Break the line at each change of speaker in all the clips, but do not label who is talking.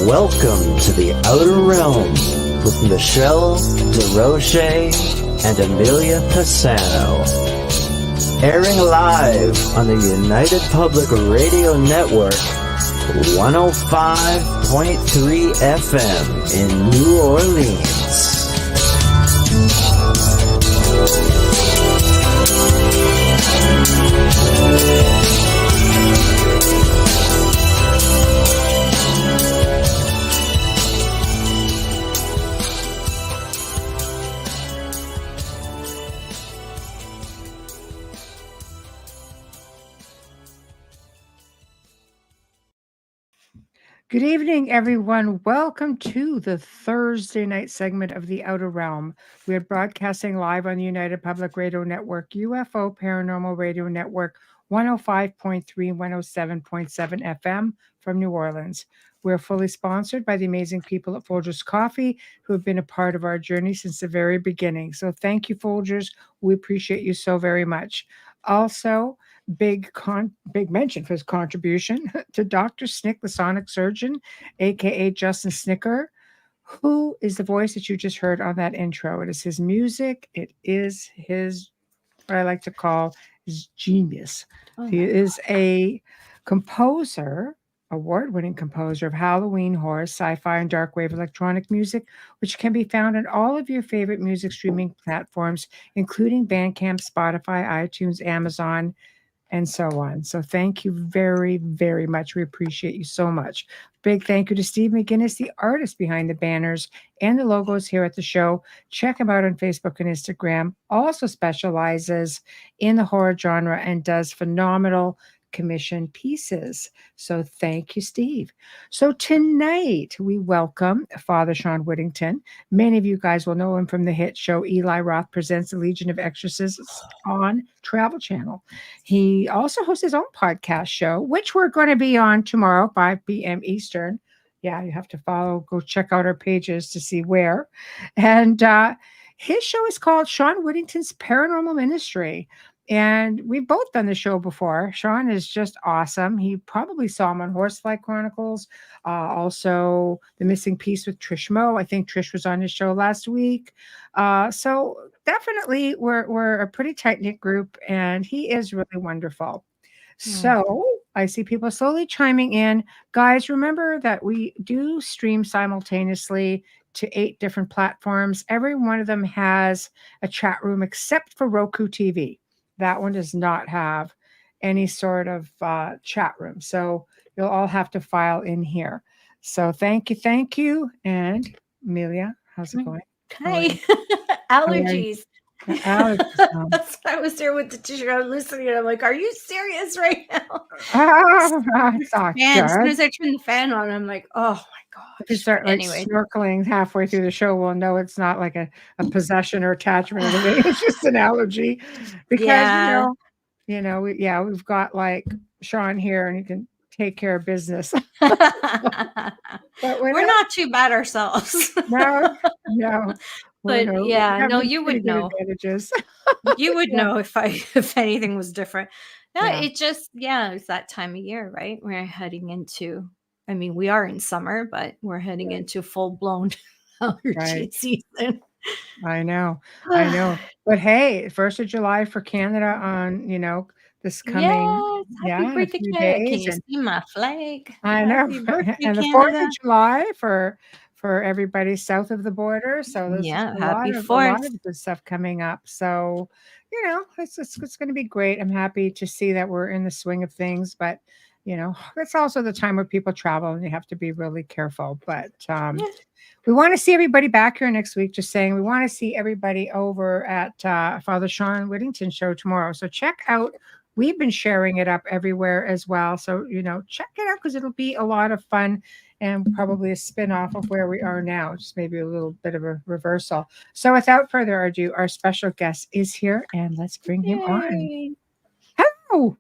Welcome to the Outer Realm with Michelle Desrochers and Amelia Pisano. Airing live on the United Public Radio Network, 105.3 FM in New Orleans.
Good evening, everyone. Welcome to the Thursday night segment of The Outer Realm. We are broadcasting live on the United Public Radio Network, UFO Paranormal Radio Network, 105.3, 107.7 FM from New Orleans. We're fully sponsored by the amazing people at Folgers Coffee, who have been a part of our journey since the very beginning. So thank you, Folgers. We appreciate you so very much. Also, big mention for his contribution to Dr. Snick, the sonic surgeon, aka Justin Snicker, who is the voice that you just heard on that intro. It is his music. It is his, what I like to call his genius. He is a composer, award-winning composer of Halloween horror, sci-fi, and dark wave electronic music, which can be found on all of your favorite music streaming platforms, including Bandcamp, Spotify, iTunes, Amazon, and so on. So thank you very, very much. We appreciate you so much. Big thank you to Steve McGinnis, the artist behind the banners and the logos here at the show. Check him out on Facebook and Instagram. Also specializes in the horror genre and does phenomenal commission pieces. So thank you, Steve. So tonight we welcome Father Shawn Whittington. Many of you guys will know him from the hit show Eli Roth Presents, the Legion of Exorcists on Travel Channel. He also hosts his own podcast show, which we're going to be on tomorrow, 5 p.m. Eastern. Yeah, you have to go check out our pages to see where. And his show is called Shawn Whittington's Paranormal Ministry. And we've both done the show before. Shawn is just awesome. He probably saw him on Horsefly Chronicles. Also, The Missing Piece with Trish Moe. I think Trish was on his show last week. So definitely, we're a pretty tight-knit group, and he is really wonderful. So I see people slowly chiming in. Guys, remember that we do stream simultaneously to 8 different platforms. Every one of them has a chat room except for Roku TV. That one does not have any sort of chat room. So you'll all have to file in here. So thank you. And Amelia, how's it going?
Hi. Allergies. That's why I was there with the tissue. I'm listening and I'm like, are you serious right now?
It's not
good. As soon as I turn the fan on, I'm like, oh my gosh.
If you start snorkeling halfway through the show, we'll know it's not like a possession or attachment or anything. It's just an allergy. Because we've got like Shawn here and he can take care of business.
But we're not too bad ourselves.
No.
But you would know. You would know if anything was different. It's that time of year, right? We're heading into, we are in summer, but we're heading into full-blown allergy season.
I know. But hey, 1st of July for Canada on, this coming
happy birthday, Canada. Can you see my flag?
I know. And the 4th of July for everybody south of the border. So there's a lot of good stuff coming up. So, it's going to be great. I'm happy to see that we're in the swing of things, but it's also the time where people travel and you have to be really careful. But we want to see everybody back here next week. Just saying, we want to see everybody over at Father Shawn Whittington show tomorrow. So check out. We've been sharing it up everywhere as well. So, check it out because it'll be a lot of fun and probably a spin-off of where we are now, just maybe a little bit of a reversal. So without further ado, our special guest is here, and let's bring him on. Hello.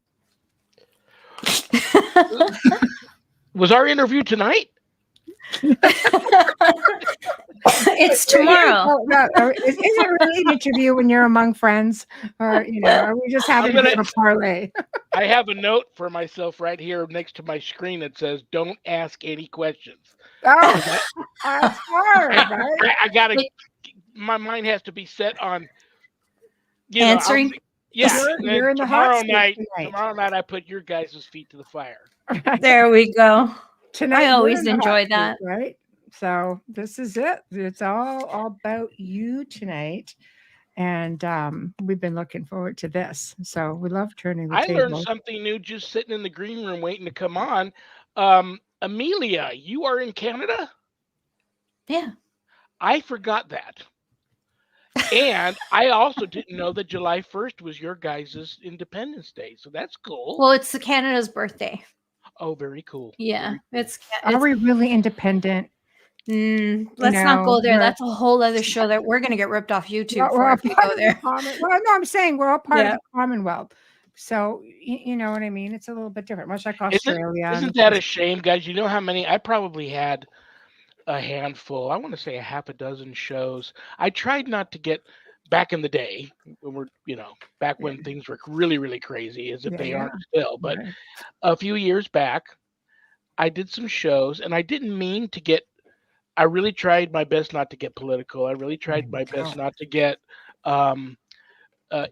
Was our interview tonight?
It's tomorrow.
Is it really an interview when you're among friends, or are we just having a bit of a parlay?
I have a note for myself right here next to my screen that says, "Don't ask any questions."
Oh, that's hard, right?
I gotta. My mind has to be set on
answering.
You're in the hot
tonight. Tomorrow night, I put your guys' feet to the fire.
There we go.
Tonight,
I always enjoy that.
Right? So this is it. It's all about you tonight. And we've been looking forward to this. So we love turning the table.
I learned something new just sitting in the green room waiting to come on. Amelia, you are in Canada?
Yeah.
I forgot that. And I also didn't know that July 1st was your guys' Independence Day. So that's cool.
Well, it's Canada's birthday.
Oh, very cool.
Yeah.
Are we really independent?
Let's not go there. That's a whole other show that we're going to get ripped off YouTube for if we go there.
Well, no, I'm saying we're all part of the Commonwealth. So, you know what I mean? It's a little bit different, much like Australia.
Isn't that a shame, guys? You know how many? I probably had a handful. I want to say a half a dozen shows. I tried not to get back in the day when we're, back when things were really, really crazy, as if they aren't still. But a few years back, I did some shows, and I didn't mean to get. I really tried my best not to get political. I really tried my best not to get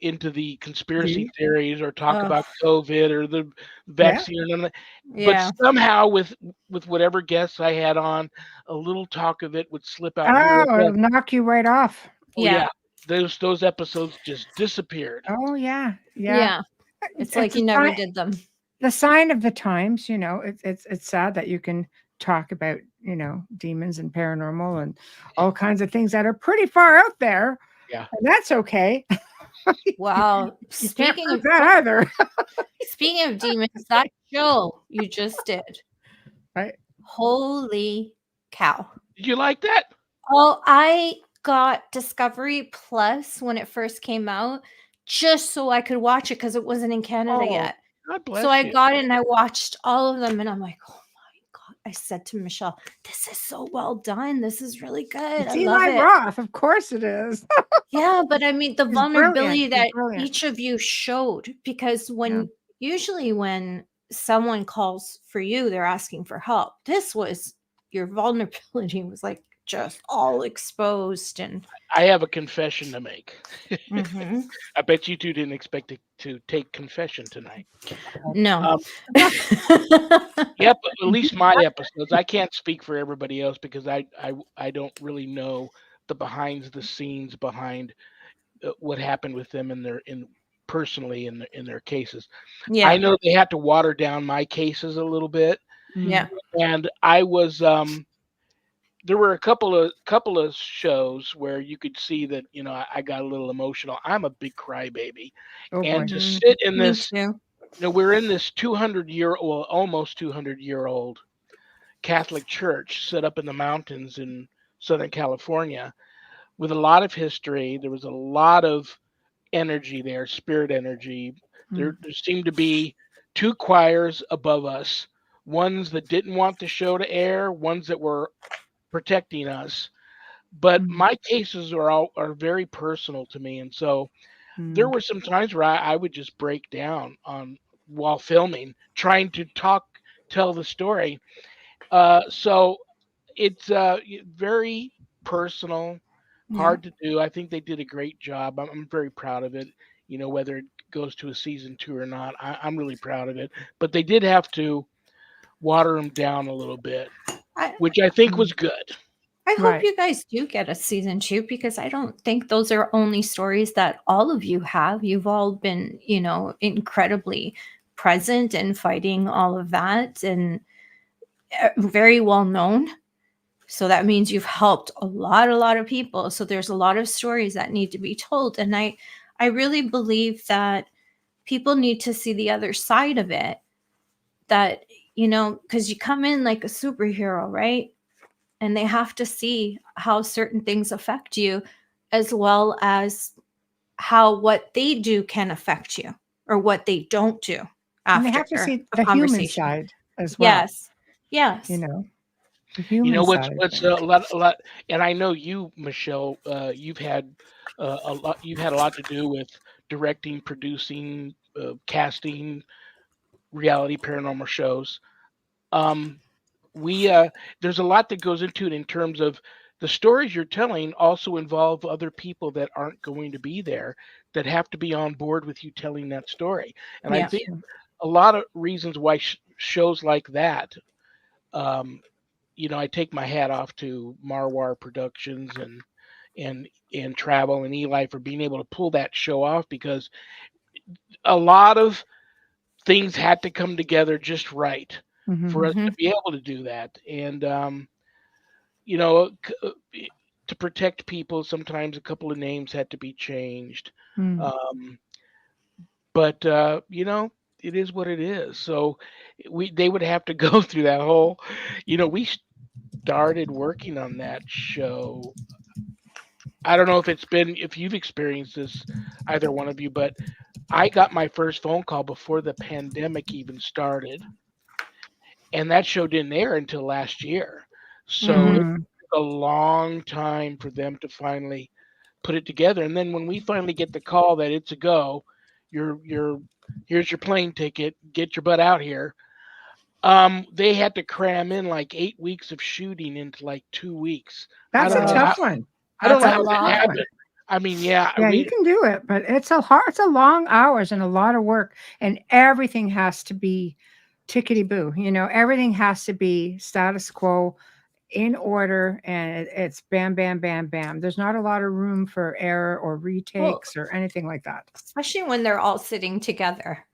into the conspiracy theories or talk about COVID or the vaccine. But somehow with whatever guests I had on, a little talk of it would slip out.
Oh, it'll knock you right off.
Yeah. Those episodes just disappeared.
Oh, yeah.
It's like you never did them.
The sign of the times, it's sad that you can talk about, demons and paranormal and all kinds of things that are pretty far out there.
Yeah.
And that's okay.
Wow.
Speaking of that either.
Speaking of demons, that show you just did.
Right.
Holy cow.
Did you like that?
Oh, I got Discovery Plus when it first came out just so I could watch it because it wasn't in Canada yet.
God bless
so I
you.
got it and I watched all of them and I'm like, oh my God. I said to Michelle, this is so well done. This is really good.
It's Eli Roth. Of course it is.
Yeah, but I mean, the vulnerability that each of you showed, because usually when someone calls for you, they're asking for help. This was, your vulnerability was like just all exposed. And
I have a confession to make. I bet you two didn't expect to take confession tonight.
No.
Yep, at least my episodes. I can't speak for everybody else because I don't really know the behind the scenes behind what happened with them personally in their cases. Yeah. I know they had to water down my cases a little bit.
Yeah.
And I was there were a couple of shows where you could see that, I got a little emotional. I'm a big crybaby. And to sit in this, we're in this 200-year-old, almost 200-year-old Catholic church set up in the mountains in Southern California with a lot of history. There was a lot of energy there, spirit energy. There seemed to be two choirs above us, ones that didn't want the show to air, ones that were protecting us. But my cases are very personal to me. And so there were some times where I would just break down while filming, trying to tell the story. So it's very personal, hard to do. I think they did a great job. I'm very proud of it. Whether it goes to a season 2 or not, I'm really proud of it. But they did have to water them down a little bit, which I think was good.
I hope you guys do get a season 2 because I don't think those are only stories that all of you have. You've all been, incredibly present and fighting all of that and very well known. So that means you've helped a lot of people. So there's a lot of stories that need to be told. And I really believe that people need to see the other side of it. That, because you come in like a superhero, right? And they have to see how certain things affect you as well as how what they do can affect you or what they don't do.
And they have to see the human side as well.
Yes.
You know
what's a lot, and I know you, Michelle, you've had a lot. You've had a lot to do with directing, producing, casting reality paranormal shows. We There's a lot that goes into it in terms of the stories you're telling also involve other people that aren't going to be there, that have to be on board with you telling that story. And I think a lot of reasons why shows like that, I take my hat off to Marwar Productions and Travel and Eli for being able to pull that show off, because a lot of things had to come together just right for us to be able to do that. And to protect people, sometimes a couple of names had to be changed. But it is what it is. So they would have to go through that whole, we started working on that show. I don't know if you've experienced this, either one of you, but I got my first phone call before the pandemic even started, and that show didn't air until last year. So it took a long time for them to finally put it together. And then when we finally get the call that it's a go, here's your plane ticket, get your butt out here. They had to cram in like 8 weeks of shooting into like 2 weeks.
That's a tough one.
I don't know how that happened. I mean,
yeah, you can do it, but it's a long hours and a lot of work, and everything has to be tickety-boo. Everything has to be status quo, in order, and it's bam, bam, bam, bam. There's not a lot of room for error or retakes or anything like that.
Especially when they're all sitting together.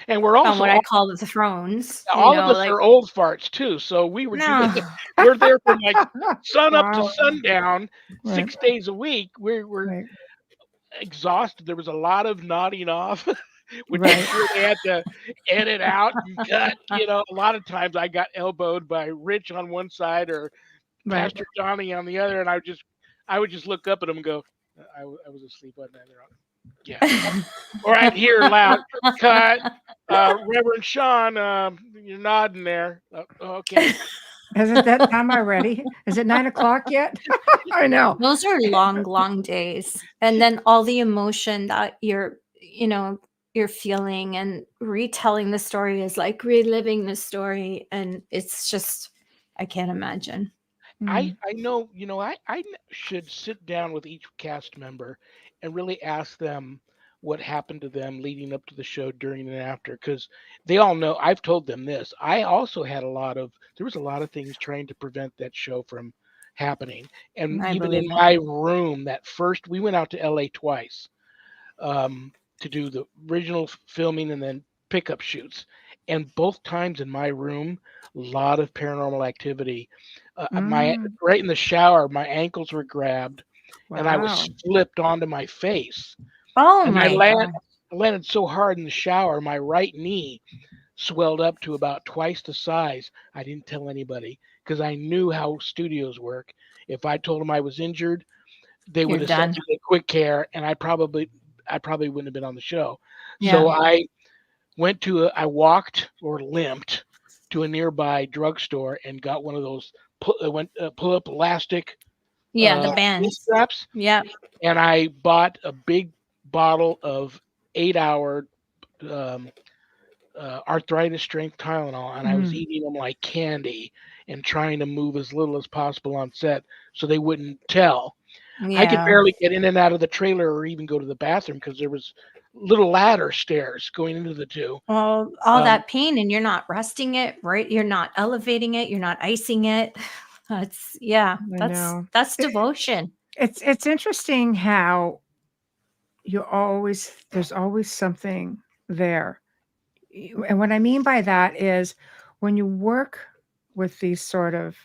And we're also
on what I call the thrones.
All of us are old farts too, so we're there from like sun up to sundown, 6 days a week. We're exhausted. There was a lot of nodding off, which I'm sure they had to edit out and cut. A lot of times I got elbowed by Rich on one side or Pastor Johnny on the other, and I would just look up at him and go, I was asleep one night. Yeah. Or I'd hear loud, cut. Reverend Shawn, you're nodding there. Okay.
Isn't that time already? Is it 9 o'clock yet? I know.
Those are long, long days. And then all the emotion that you're feeling, and retelling the story is like reliving the story. And it's just, I can't imagine.
I know, I should sit down with each cast member and really ask them what happened to them leading up to the show, during and after, because they all know. I've told them this. I also had there was a lot of things trying to prevent that show from happening. And even in my room, we went out to LA twice to do the original filming and then pickup shoots. And both times in my room, a lot of paranormal activity. Right in the shower, my ankles were grabbed, and I was flipped onto my face.
Oh,
and
my God.
I landed so hard in the shower, my right knee swelled up to about twice the size. I didn't tell anybody because I knew how studios work. If I told them I was injured, they would have sent me to quick care, and I probably wouldn't have been on the show. Yeah. So I walked or limped to a nearby drugstore and got one of those pull up elastic.
The bands.
Straps.
Yeah.
And I bought a big bottle of 8-hour arthritis strength Tylenol, and I was eating them like candy and trying to move as little as possible on set so they wouldn't tell. Yeah. I could barely get in and out of the trailer or even go to the bathroom because there was little ladder stairs going into the two.
Well, all that pain, and you're not resting it, right? You're not elevating it. You're not icing it. That's devotion.
It's interesting how there's always something there. And what I mean by that is when you work with these sort of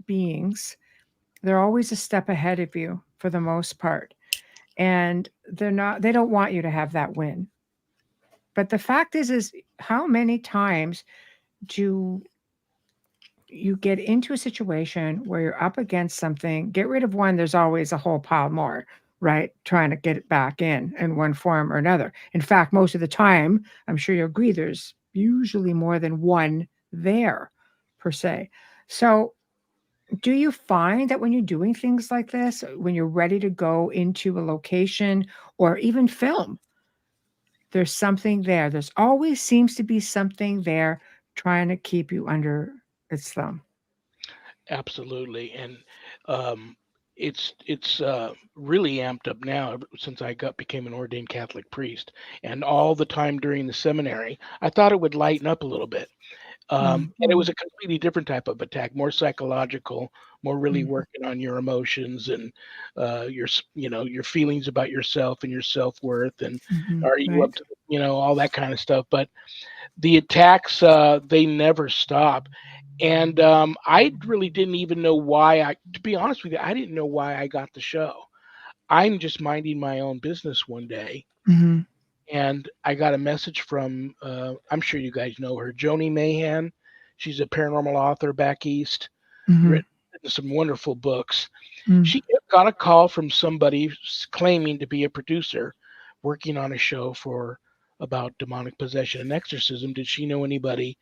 beings, they're always a step ahead of you for the most part. And they don't want you to have that win. But the fact is how many times do you get into a situation where you're up against something, get rid of one, there's always a whole pile more, right? Trying to get it back in one form or another. In fact, most of the time, I'm sure you'll agree, there's usually more than one there per se. So Do you find that when you're doing things like this, when you're ready to go into a location or even film, there's something there? There's always seems to be something there trying to keep you under its thumb.
Absolutely, and it's really amped up now since I became an ordained Catholic priest, and all the time during the seminary, I thought it would lighten up a little bit. And it was a completely different type of attack, more psychological, more really working on your emotions and your feelings about yourself and your self-worth, and are you up to all that kind of stuff. But the attacks, they never stop. And I really didn't even know why to be honest with you, I didn't know why I got the show. I'm just minding my own business one day, and I got a message from, I'm sure you guys know her, Joni Mahan. She's a paranormal author back east, written some wonderful books. She got a call from somebody claiming to be a producer working on a show about demonic possession and exorcism. Did she know anybody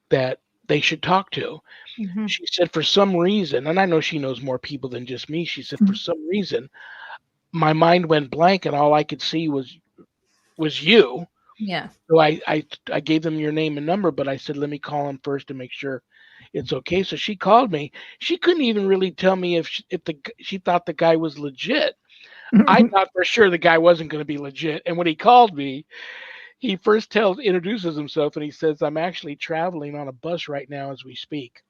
that they should talk to? She said, for some reason, and I know she knows more people than just me, she said, for some reason, my mind went blank and all I could see was you.
Yeah.
So I gave them your name and number, but I said, let me call them first to make sure it's okay. So she called me. She couldn't even really tell me if she thought the guy was legit. I thought for sure the guy wasn't going to be legit. And when he called me, he first introduces himself and he says, I'm actually traveling on a bus right now as we speak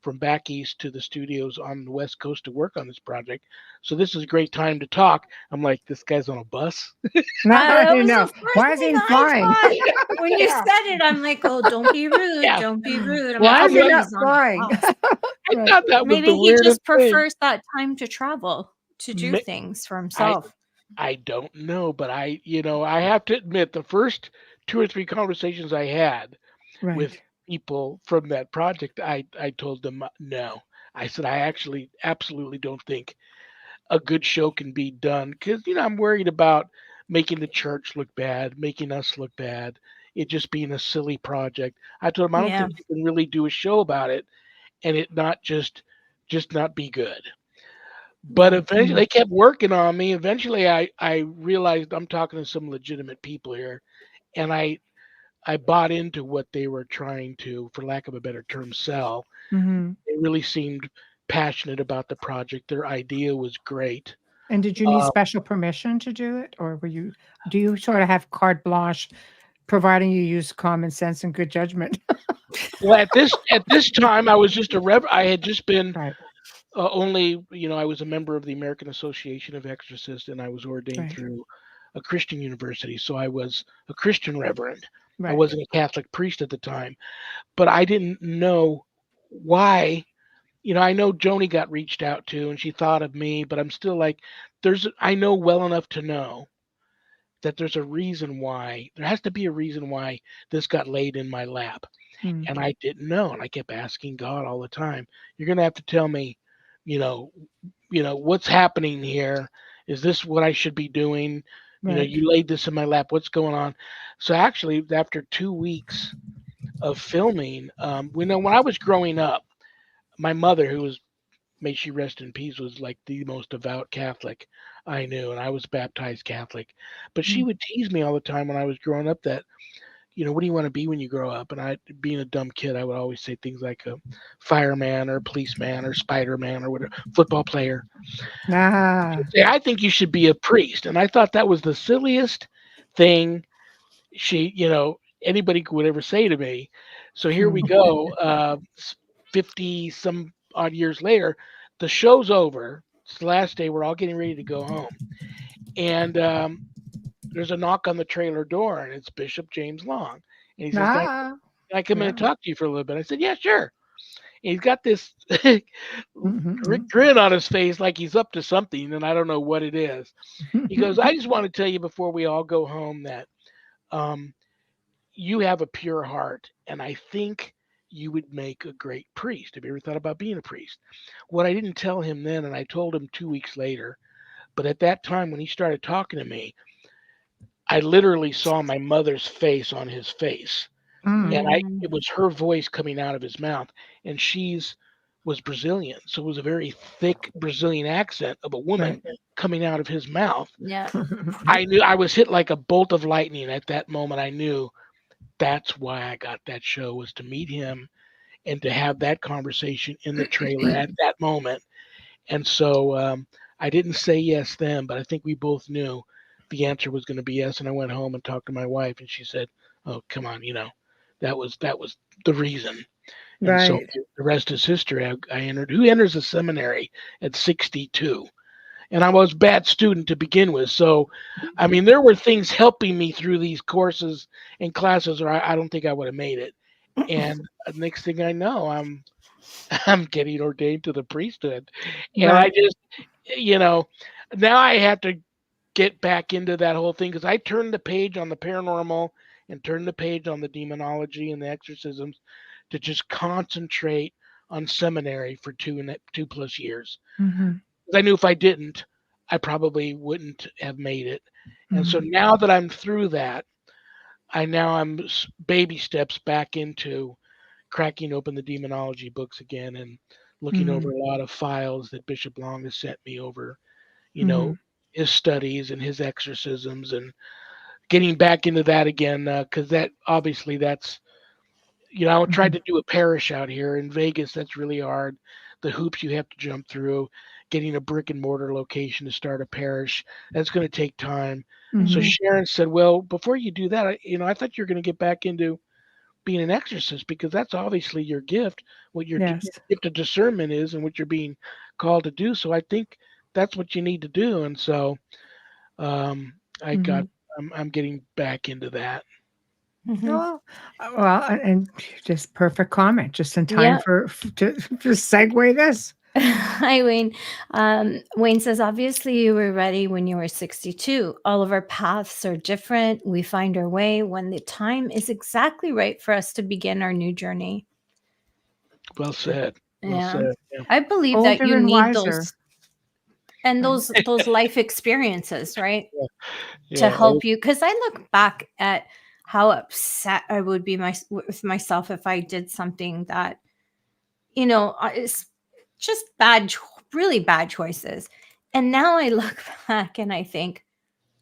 from back east to the studios on the West Coast to work on this project. So this is a great time to talk. I'm like, this guy's on a bus?
I know. Why is he flying?
When you said it, I'm like, oh, don't be rude. Yeah. Don't be rude.
Why is he not flying?
I thought that was
maybe he just prefers that time to travel, to do things for himself.
I don't know, but I have to admit the first 2 or 3 conversations I had with people from that project, I told them no. I said, I actually absolutely don't think a good show can be done because, I'm worried about making the church look bad, making us look bad, it just being a silly project. I told them, I don't think you can really do a show about it and it not just not be good. But eventually they kept working on me. Eventually I realized I'm talking to some legitimate people here, and I bought into what they were trying to, for lack of a better term, sell. They really seemed passionate about the project. Their idea was great.
And did you need special permission to do it, or do you sort of have carte blanche, providing you use common sense and good judgment?
Well, at this time, I was just I had just been only, I was a member of the American Association of Exorcists, and I was ordained through a Christian university. So I was a Christian reverend. I wasn't a Catholic priest at the time, but I didn't know why. I know Joni got reached out to and she thought of me, but I'm still like, I know well enough to know that there's a reason why. There has to be a reason why this got laid in my lap. And I didn't know. And I kept asking God all the time, you're going to have to tell me, what's happening here. Is this what I should be doing? You laid this in my lap. What's going on? So actually, after 2 weeks of filming, when I was growing up, my mother, who was, may she rest in peace, was like the most devout Catholic I knew, and I was baptized Catholic. But she would tease me all the time when I was growing up that, what do you want to be when you grow up? And being a dumb kid, I would always say things like a fireman or a policeman or Spider-Man or whatever, football player. Say, I think you should be a priest. And I thought that was the silliest thing anybody would ever say to me. So here we go, 50 some odd years later, the show's over. It's the last day. We're all getting ready to go home. And there's a knock on the trailer door, and it's Bishop James Long. And he says, can I come in and talk to you for a little bit? I said, yeah, sure. And he's got this grin on his face like he's up to something, and I don't know what it is. He goes, I just want to tell you before we all go home that you have a pure heart, and I think you would make a great priest. Have you ever thought about being a priest? What I didn't tell him then, and I told him 2 weeks later, but at that time when he started talking to me, I literally saw my mother's face on his face. And it was her voice coming out of his mouth. And she's was Brazilian. So it was a very thick Brazilian accent of a woman coming out of his mouth.
Yeah.
I knew I was hit like a bolt of lightning at that moment. I knew that's why I got that show, was to meet him and to have that conversation in the trailer at that moment. And so I didn't say yes then, but I think we both knew the answer was going to be yes. And I went home and talked to my wife, and she said, "Oh, come on, that was the reason." And so the rest is history. I entered. Who enters a seminary at 62? And I was a bad student to begin with. So, I mean, there were things helping me through these courses and classes, or I don't think I would have made it. And next thing I know, I'm getting ordained to the priesthood. And I just, now I have to get back into that whole thing, because I turned the page on the paranormal and turned the page on the demonology and the exorcisms to just concentrate on seminary for 2+ years. I knew if I didn't, I probably wouldn't have made it. And so now that I'm through that, I'm baby steps back into cracking open the demonology books again and looking over a lot of files that Bishop Long has sent me over, his studies and his exorcisms, and getting back into that again, because that's I tried to do a parish out here in Vegas. That's really hard. The hoops you have to jump through, getting a brick and mortar location to start a parish, that's going to take time. So Sharon said, well, before you do that, I thought you were going to get back into being an exorcist, because that's obviously your gift, what your gift of discernment is, and what you're being called to do. So I think that's what you need to do. And so I'm getting back into that.
Well, and just perfect comment, just in time to segue this.
Hi, Wayne. Wayne says, obviously you were ready when you were 62. All of our paths are different. We find our way when the time is exactly right for us to begin our new journey.
Well said. Well said. Yeah.
I believe
Older
that you
and
need
wiser.
those life experiences, right?
Yeah,
to help you. Because I look back at how upset I would be with myself if I did something that, is just really bad choices. And now I look back and I think,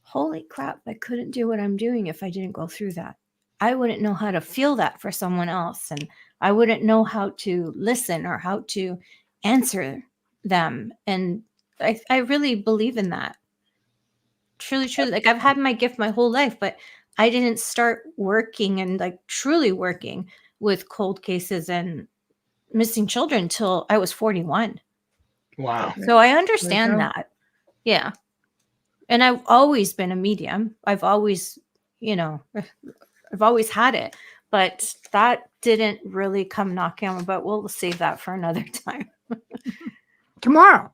holy crap, I couldn't do what I'm doing if I didn't go through that. I wouldn't know how to feel that for someone else. And I wouldn't know how to listen or how to answer them. And I really believe in that. Truly. Like, I've had my gift my whole life, but I didn't start working and like truly working with cold cases and missing children until I was 41.
Wow.
So I understand that. Yeah. And I've always been a medium. I've always had it, but that didn't really come knocking on, but we'll save that for another time.
Tomorrow.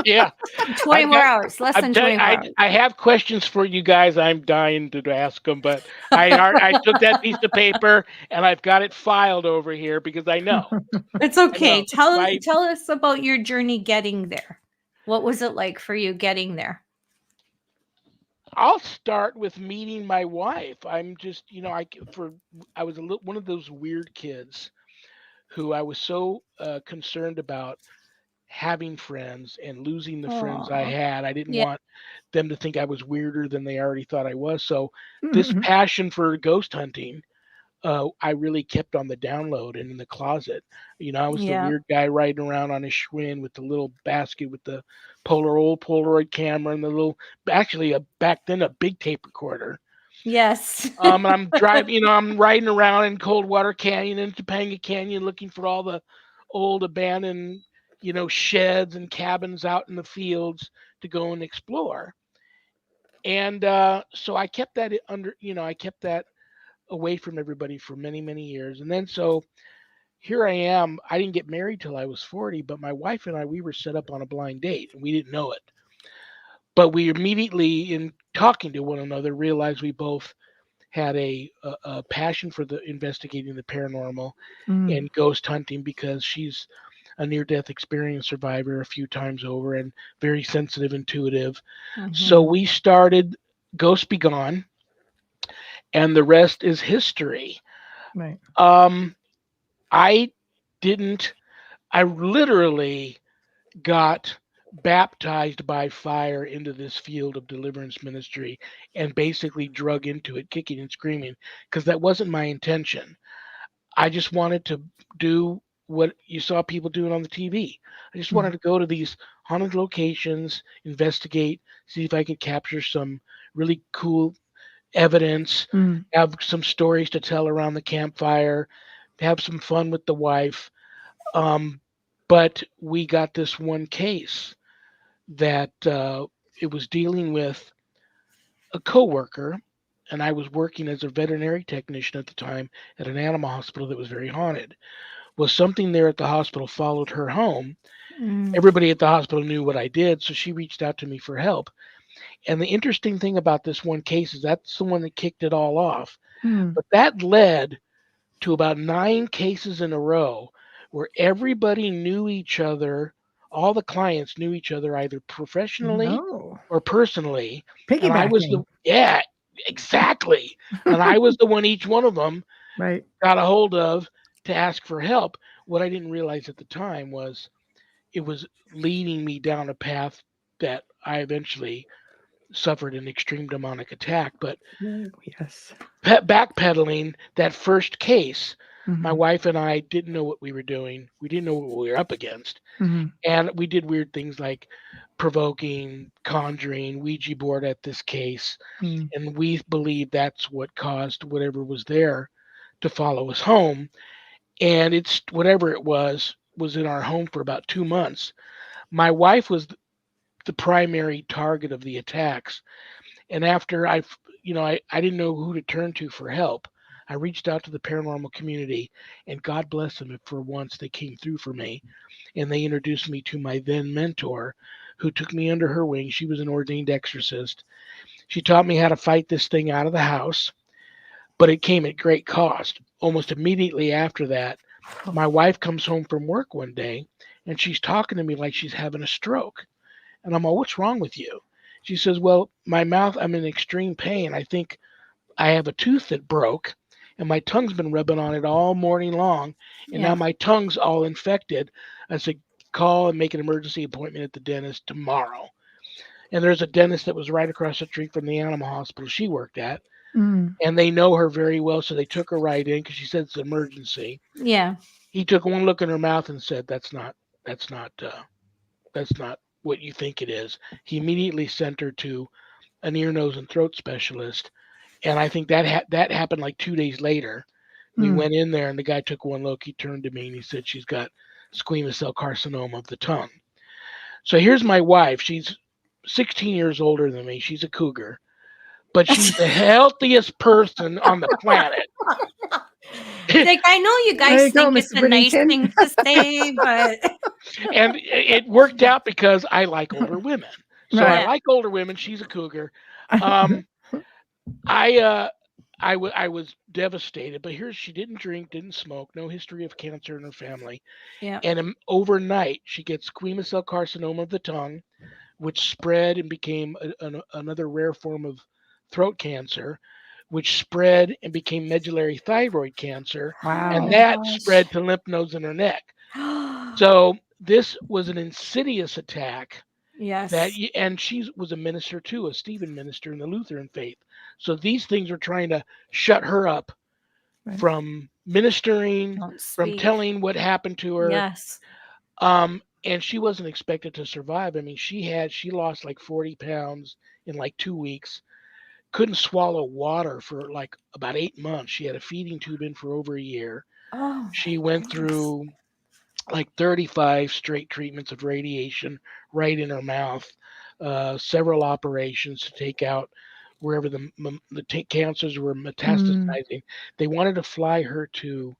Yeah.
24 hours, less than 24 hours.
I have questions for you guys. I'm dying to ask them, but I took that piece of paper and I've got it filed over here because I know.
It's okay. Tell us about your journey getting there. What was it like for you getting there?
I'll start with meeting my wife. I'm just, I was one of those weird kids who I was so concerned about having friends and losing the friends I had. I didn't want them to think I was weirder than they already thought I was. So this passion for ghost hunting, I really kept on the download and in the closet. I was the weird guy riding around on a Schwinn with the little basket with the old Polaroid camera and the little, actually back then a big tape recorder.
Yes.
And I'm driving, I'm riding around in Coldwater Canyon and Topanga Canyon looking for all the old abandoned, sheds and cabins out in the fields to go and explore. And so I kept that away from everybody for many, many years. And then so here I am. I didn't get married till I was 40, but my wife and I, we were set up on a blind date and we didn't know it. But we immediately, in talking to one another, realized we both had a passion for investigating the paranormal and ghost hunting, because she's a near-death experience survivor a few times over and very sensitive, intuitive. So we started Ghost-B-Gone, and the rest is history.
Right.
I didn't I literally got baptized by fire into this field of deliverance ministry and basically drug into it, kicking and screaming, because that wasn't my intention. I just wanted to do what you saw people doing on the TV. I just wanted to go to these haunted locations, investigate, see if I could capture some really cool evidence, have some stories to tell around the campfire, have some fun with the wife. But we got this one case that it was dealing with a coworker, and I was working as a veterinary technician at the time at an animal hospital that was very haunted. Well, something there at the hospital followed her home. Everybody at the hospital knew what I did, so she reached out to me for help. And the interesting thing about this one case is that's the one that kicked it all off. But that led to about 9 cases in a row where everybody knew each other. All the clients knew each other either professionally or personally. And I was exactly. And I was the one each one of them got a hold of to ask for help. What I didn't realize at the time was it was leading me down a path that I eventually suffered an extreme demonic attack. But backpedaling, that first case, my wife and I didn't know what we were doing. We didn't know what we were up against. And we did weird things like provoking, conjuring, Ouija board at this case. And we believe that's what caused whatever was there to follow us home. And it's whatever it was in our home for about 2 months. My wife was the primary target of the attacks. And after I didn't know who to turn to for help. I reached out to the paranormal community, and God bless them if for once they came through for me. And they introduced me to my then mentor, who took me under her wing. She was an ordained exorcist. She taught me how to fight this thing out of the house, but it came at great cost. Almost immediately after that, my wife comes home from work one day, and she's talking to me like she's having a stroke. And I'm like, what's wrong with you? She says, well, my mouth, I'm in extreme pain. I think I have a tooth that broke, and my tongue's been rubbing on it all morning long. And now my tongue's all infected. I said, call and make an emergency appointment at the dentist tomorrow. And there's a dentist that was right across the street from the animal hospital she worked at. And they know her very well, so they took her right in because she said it's an emergency.
Yeah.
He took one look in her mouth and said, that's not what you think it is. He immediately sent her to an ear, nose, and throat specialist. And I think that happened like 2 days later. We went in there, and the guy took one look. He turned to me, and he said, she's got squamous cell carcinoma of the tongue. So here's my wife. She's 16 years older than me. She's a cougar. But she's the healthiest person on the planet.
Like, I know you guys think it's a nice thing to say, but...
And it worked out because I like older women. So I like older women. She's a cougar. I was devastated, but she didn't drink, didn't smoke, no history of cancer in her family.
Yeah.
And overnight, she gets squamous cell carcinoma of the tongue, which spread and became another rare form of throat cancer, which spread and became medullary thyroid cancer. And that spread to lymph nodes in her neck. So this was an insidious attack.
Yes.
And she was a minister too, a Stephen minister in the Lutheran faith. So these things are trying to shut her up from ministering, from telling what happened to her.
Yes.
And she wasn't expected to survive. I mean, she lost like 40 pounds in like 2 weeks. Couldn't swallow water for like about 8 months. She had a feeding tube in for over a year.
Oh,
she went through like 35 straight treatments of radiation right in her mouth, several operations to take out wherever the cancers were metastasizing. They wanted to fly her to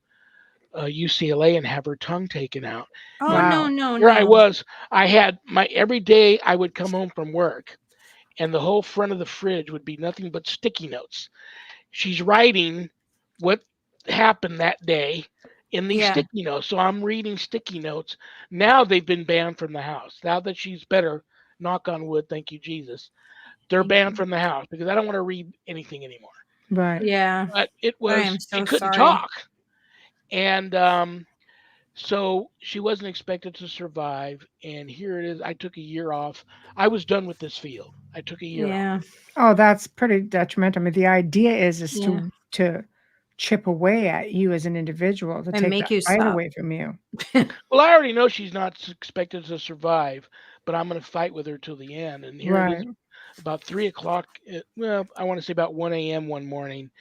UCLA and have her tongue taken out.
Oh, no.
Here I was. I had every day I would come home from work, and the whole front of the fridge would be nothing but sticky notes. She's writing what happened that day in these sticky notes. So I'm reading sticky notes. Now they've been banned from the house. Now that she's better, knock on wood, thank you, Jesus. They're banned from the house because I don't want to read anything anymore.
Right.
Yeah.
But it
I am so
it couldn't
sorry.
talk. And So she wasn't expected to survive, and here it is. I took a year off. I was done with this field. I took a year off.
Oh, that's pretty detrimental. I mean, the idea is to chip away at you as an individual, to
and
take
make
that
you
fight
stop.
away from you.
Well, I already know she's not expected to survive, but I'm going to fight with her till the end. And here it is, about 3 o'clock. Well, I want to say about 1 a.m. one morning,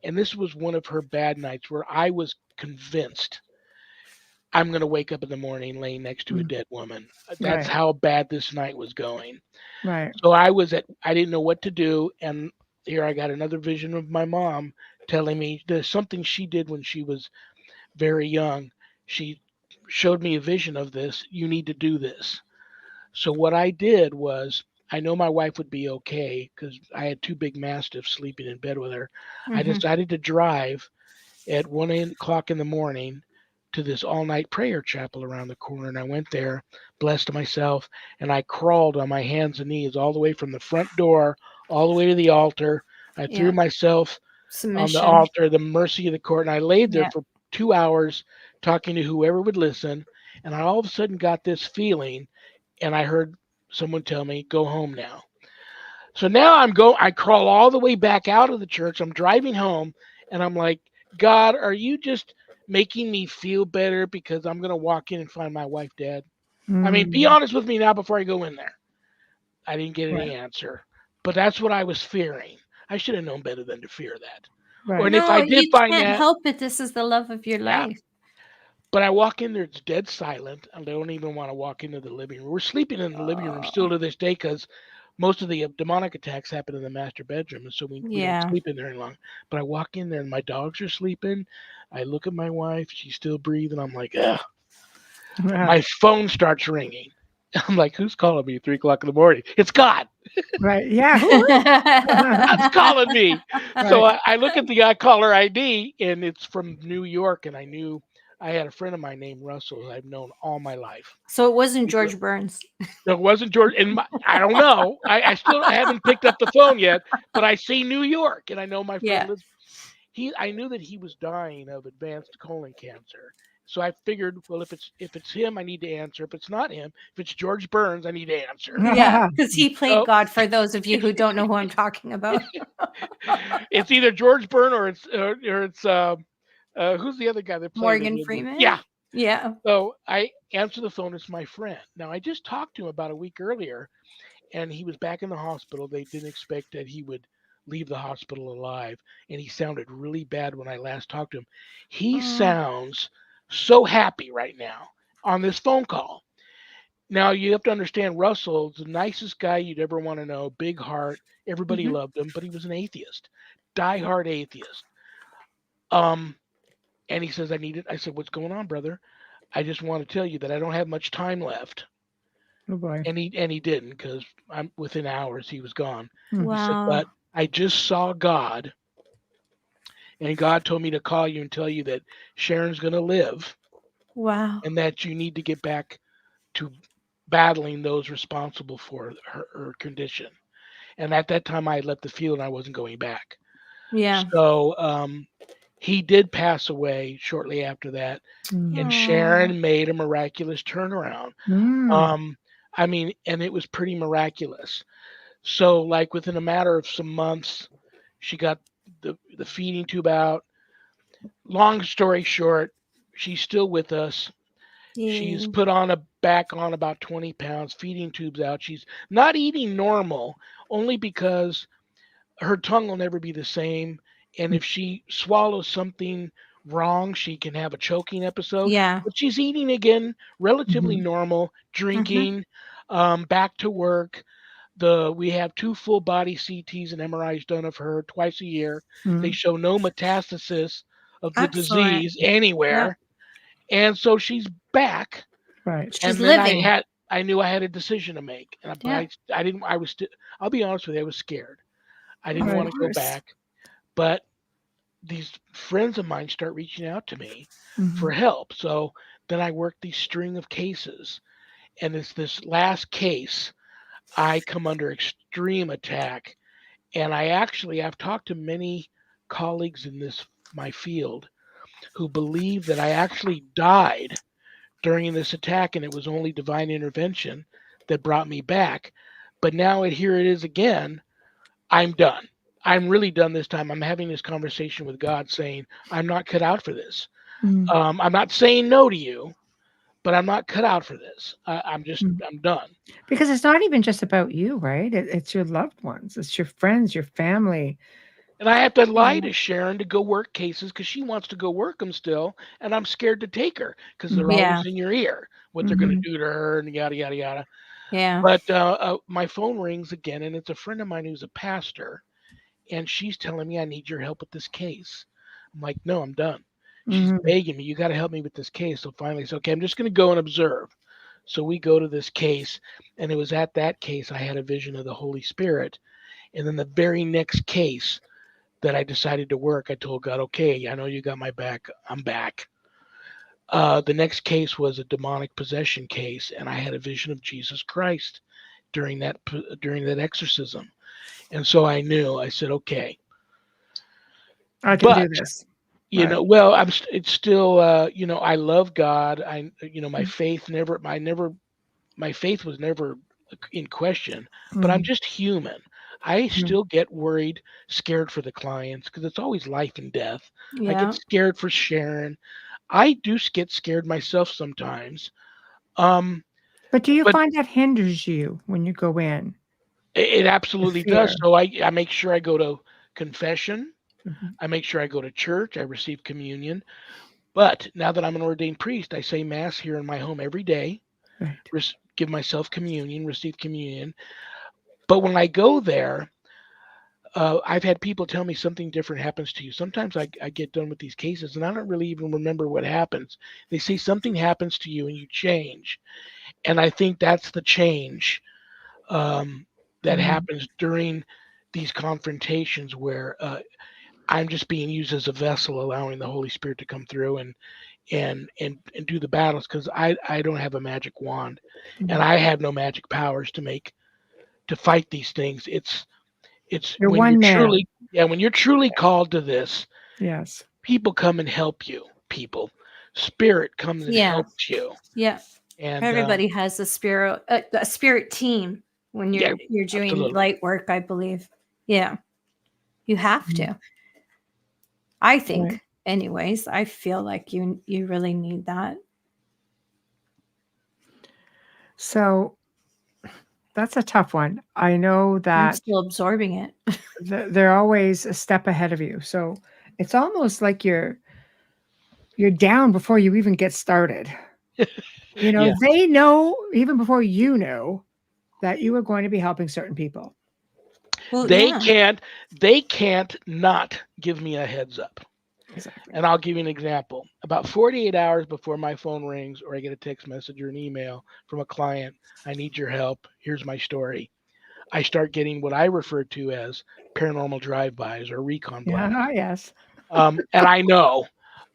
and this was one of her bad nights where I was convinced I'm going to wake up in the morning laying next to a dead woman. That's how bad this night was going.
Right.
So I didn't know what to do. And here I got another vision of my mom telling me there's something she did when she was very young. She showed me a vision of this. You need to do this. So what I did was, I know my wife would be okay because I had 2 big mastiffs sleeping in bed with her. I decided to drive at 1 o'clock in the morning to this all-night prayer chapel around the corner, and I went there, blessed myself, and I crawled on my hands and knees all the way from the front door all the way to the altar. I threw myself on the altar, the mercy of the court, and I laid there for 2 hours talking to whoever would listen, and I all of a sudden got this feeling, and I heard someone tell me, "Go home now." So now I crawl all the way back out of the church. I'm driving home, and I'm like, God, are you just making me feel better because I'm going to walk in and find my wife dead? I mean, be honest with me now before I go in there. I didn't get any answer, but that's what I was fearing. I should have known better than to fear that.
Right.
And if I did
you
find
can't
that,
help it. This is the love of your life.
But I walk in there, it's dead silent. I don't even want to walk into the living room. We're sleeping in the living room still to this day because most of the demonic attacks happen in the master bedroom, and so we don't sleep in there any long. But I walk in there, and my dogs are sleeping. I look at my wife; she's still breathing. I'm like, ugh. My phone starts ringing. I'm like, who's calling me at 3 o'clock in the morning? It's God.
Right. Yeah.
God's calling me. So I look at the caller ID, and it's from New York, and I knew I had a friend of mine named Russell who I've known all my life.
So it wasn't George Burns.
No, it wasn't George. And I don't know. I still haven't picked up the phone yet, but I see New York, and I know my friend lives. I knew that he was dying of advanced colon cancer. So I figured, well, if it's him, I need to answer. If it's not him, if it's George Burns, I need to answer.
Yeah, because he played God, for those of you who don't know who I'm talking about.
It's either George Burns or it's who's the other guy that played
Morgan Freeman? Yeah.
So I answer the phone. It's my friend. Now, I just talked to him about a week earlier, and he was back in the hospital. They didn't expect that he would leave the hospital alive, and he sounded really bad when I last talked to him. He sounds so happy right now on this phone call. Now, you have to understand, Russell's the nicest guy you'd ever want to know, big heart. Everybody loved him, but he was an atheist, diehard atheist. And he says, I said, what's going on, brother? I just want to tell you that I don't have much time left.
Oh boy.
And he didn't, because I'm within hours he was gone.
Wow.
He said, but I just saw God, and God told me to call you and tell you that Sharon's going to live.
Wow.
And that you need to get back to battling those responsible for her condition. And at that time I had left the field and I wasn't going back.
Yeah.
So he did pass away shortly after that. And Sharon made a miraculous turnaround. I mean, and it was pretty miraculous. So like within a matter of some months, she got the feeding tube out. Long story short, she's still with us. She's put back on about 20 pounds, feeding tubes out. She's not eating normal, only because her tongue will never be the same. And if she swallows something wrong, she can have a choking episode.
Yeah.
But she's eating again, relatively normal, drinking, back to work. We have 2 full body CTs and MRIs done of her twice a year. They show no metastasis of the disease anywhere. And so she's back.
Right.
She's living.
I knew I had a decision to make. And I'll be honest with you, I was scared. I didn't want to go back. But these friends of mine start reaching out to me for help. So then I worked these string of cases. And it's this last case, I come under extreme attack. And I've talked to many colleagues in my field who believe that I actually died during this attack, and it was only divine intervention that brought me back. But now here it is again. I'm done. I'm really done this time. I'm having this conversation with God saying, I'm not cut out for this. I'm not saying no to you, but I'm not cut out for this. I'm done.
Because it's not even just about you, right? It's your loved ones. It's your friends, your family.
And I have to lie to Sharon to go work cases because she wants to go work them still. And I'm scared to take her because they're always in your ear, what they're going to do to her and yada, yada, yada.
Yeah.
But my phone rings again, and it's a friend of mine who's a pastor. And she's telling me, I need your help with this case. I'm like, no, I'm done. She's begging me, you got to help me with this case. So finally I said, okay, I'm just going to go and observe. So we go to this case, and it was at that case I had a vision of the Holy Spirit. And then the very next case that I decided to work, I told God, okay, I know you got my back. I'm back. The next case was a demonic possession case, and I had a vision of Jesus Christ during that exorcism. And so I knew, I said, okay,
I can do this.
You know, well, it's still, I love God. My faith my faith was never in question, but I'm just human. I still get worried, scared for the clients because it's always life and death. I get scared for Sharon. I do get scared myself sometimes.
But do you find that hinders you when you go in?
It absolutely does. So I make sure I go to confession. I make sure I go to church. I receive communion. But now that I'm an ordained priest, I say Mass here in my home every day.
Right.
Give myself communion, receive communion. But when I go there, I've had people tell me something different happens to you. Sometimes I get done with these cases and I don't really even remember what happens. They say something happens to you and you change. And I think that's the change that happens during these confrontations where I'm just being used as a vessel, allowing the Holy Spirit to come through and do the battles, because I don't have a magic wand and I have no magic powers to fight these things. It's
you're
when
one
you're
man.
truly when you're truly called to this, people come and help you. Spirit comes and helps you.
Yeah. And everybody has a spirit team when you're doing light work, I believe. Yeah. You have to. I think, anyways, I feel like you really need that.
So that's a tough one. I know that
I'm still absorbing it.
They're always a step ahead of you. So it's almost like you're down before you even get started. They know even before you know that you are going to be helping certain people.
Well,
they can't not give me a heads up.
Exactly.
And I'll give you an example. About 48 hours before my phone rings or I get a text message or an email from a client, I need your help. Here's my story. I start getting what I refer to as paranormal drive-bys or recon plans.
Yes.
And I know,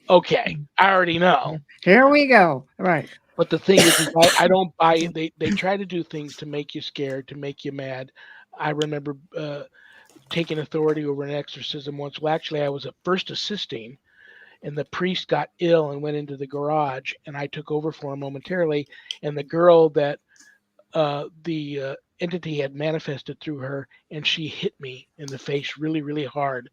okay, I already know.
Here we go. Right.
But the thing is I don't buy it. They try to do things to make you scared, to make you mad. I remember taking authority over an exorcism once. Well, actually, I was at first assisting, and the priest got ill and went into the garage, and I took over for him momentarily. And the girl that the entity had manifested through her, and she hit me in the face really, really hard.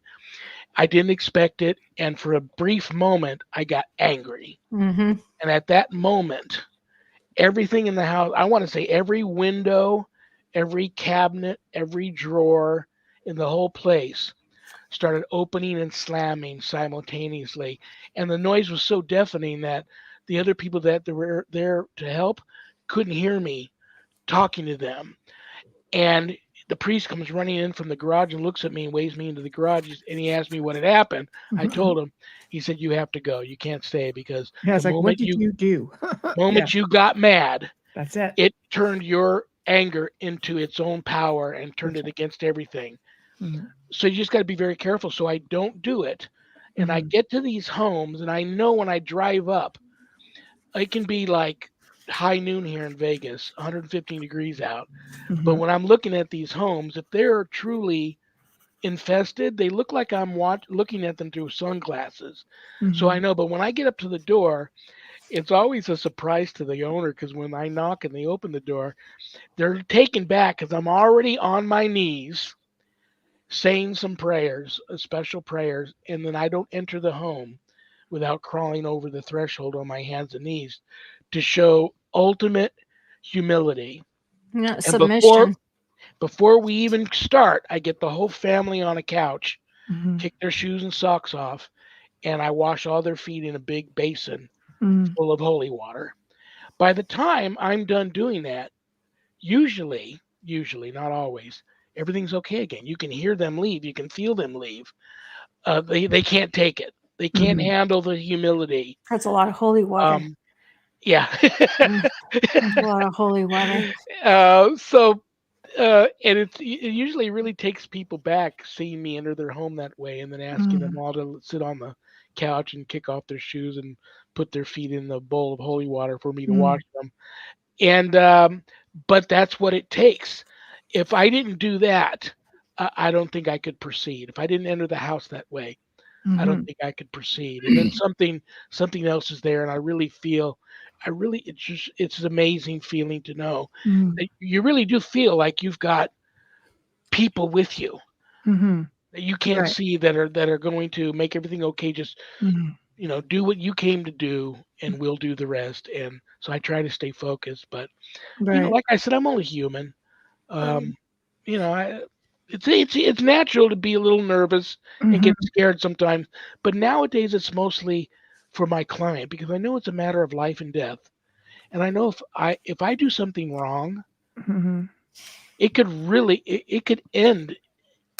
I didn't expect it, and for a brief moment, I got angry.
Mm-hmm.
And at that moment, everything in the house, I want to say every window, every cabinet, every drawer in the whole place started opening and slamming simultaneously. And the noise was so deafening that the other people that were there to help couldn't hear me talking to them. And the priest comes running in from the garage and looks at me and waves me into the garage, and he asked me what had happened. I told him. He said, you have to go. You can't stay because
the moment what did you do?
moment you got mad,
that's it.
It turned your anger into its own power and turned it against everything. Mm-hmm. So you just got to be very careful. So I don't do it. And I get to these homes, and I know when I drive up, it can be like high noon here in Vegas, 115 degrees out. But when I'm looking at these homes, if they're truly infested, they look like I'm looking at them through sunglasses. So I know. But when I get up to the door, it's always a surprise to the owner, because when I knock and they open the door, they're taken back because I'm already on my knees saying some prayers, special prayers, and then I don't enter the home without crawling over the threshold on my hands and knees to show ultimate humility.
And
submission. Before we even start, I get the whole family on a couch, kick their shoes and socks off, and I wash all their feet in a big basin full of holy water. By the time I'm done doing that, usually, not always, everything's okay again. You can hear them leave. You can feel them leave. They can't take it. They can't handle the humility.
That's a lot of holy water.
Yeah.
That's a lot of holy water.
And it usually really takes people back seeing me enter their home that way, and then asking them all to sit on the couch and kick off their shoes and put their feet in the bowl of holy water for me to wash them. And but that's what it takes. If I didn't do that, I don't think I could proceed. If I didn't enter the house that way, I don't think I could proceed. And then something else is there, and I really feel, it's an amazing feeling to know that you really do feel like you've got people with you that you can't see that are going to make everything okay. Just do what you came to do, and we'll do the rest. And so I try to stay focused, but like I said, I'm only human. It's natural to be a little nervous and get scared sometimes, but nowadays it's mostly for my client, because I know it's a matter of life and death, and I know if I do something wrong, it could end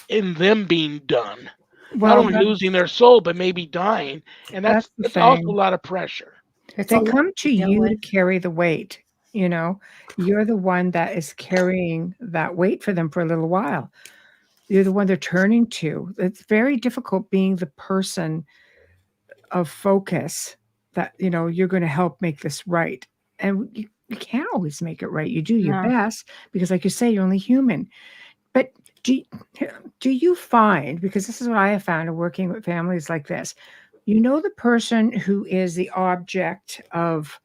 in them being done, not only losing their soul but maybe dying, and that's also a lot of pressure.
They come to you to carry the weight. You're the one that is carrying that weight for them for a little while. You're the one they're turning to. It's very difficult being the person of focus that, you're going to help make this right. And you can't always make it right. You do your best because, like you say, you're only human. But do you find, because this is what I have found in working with families like this, the person who is the object of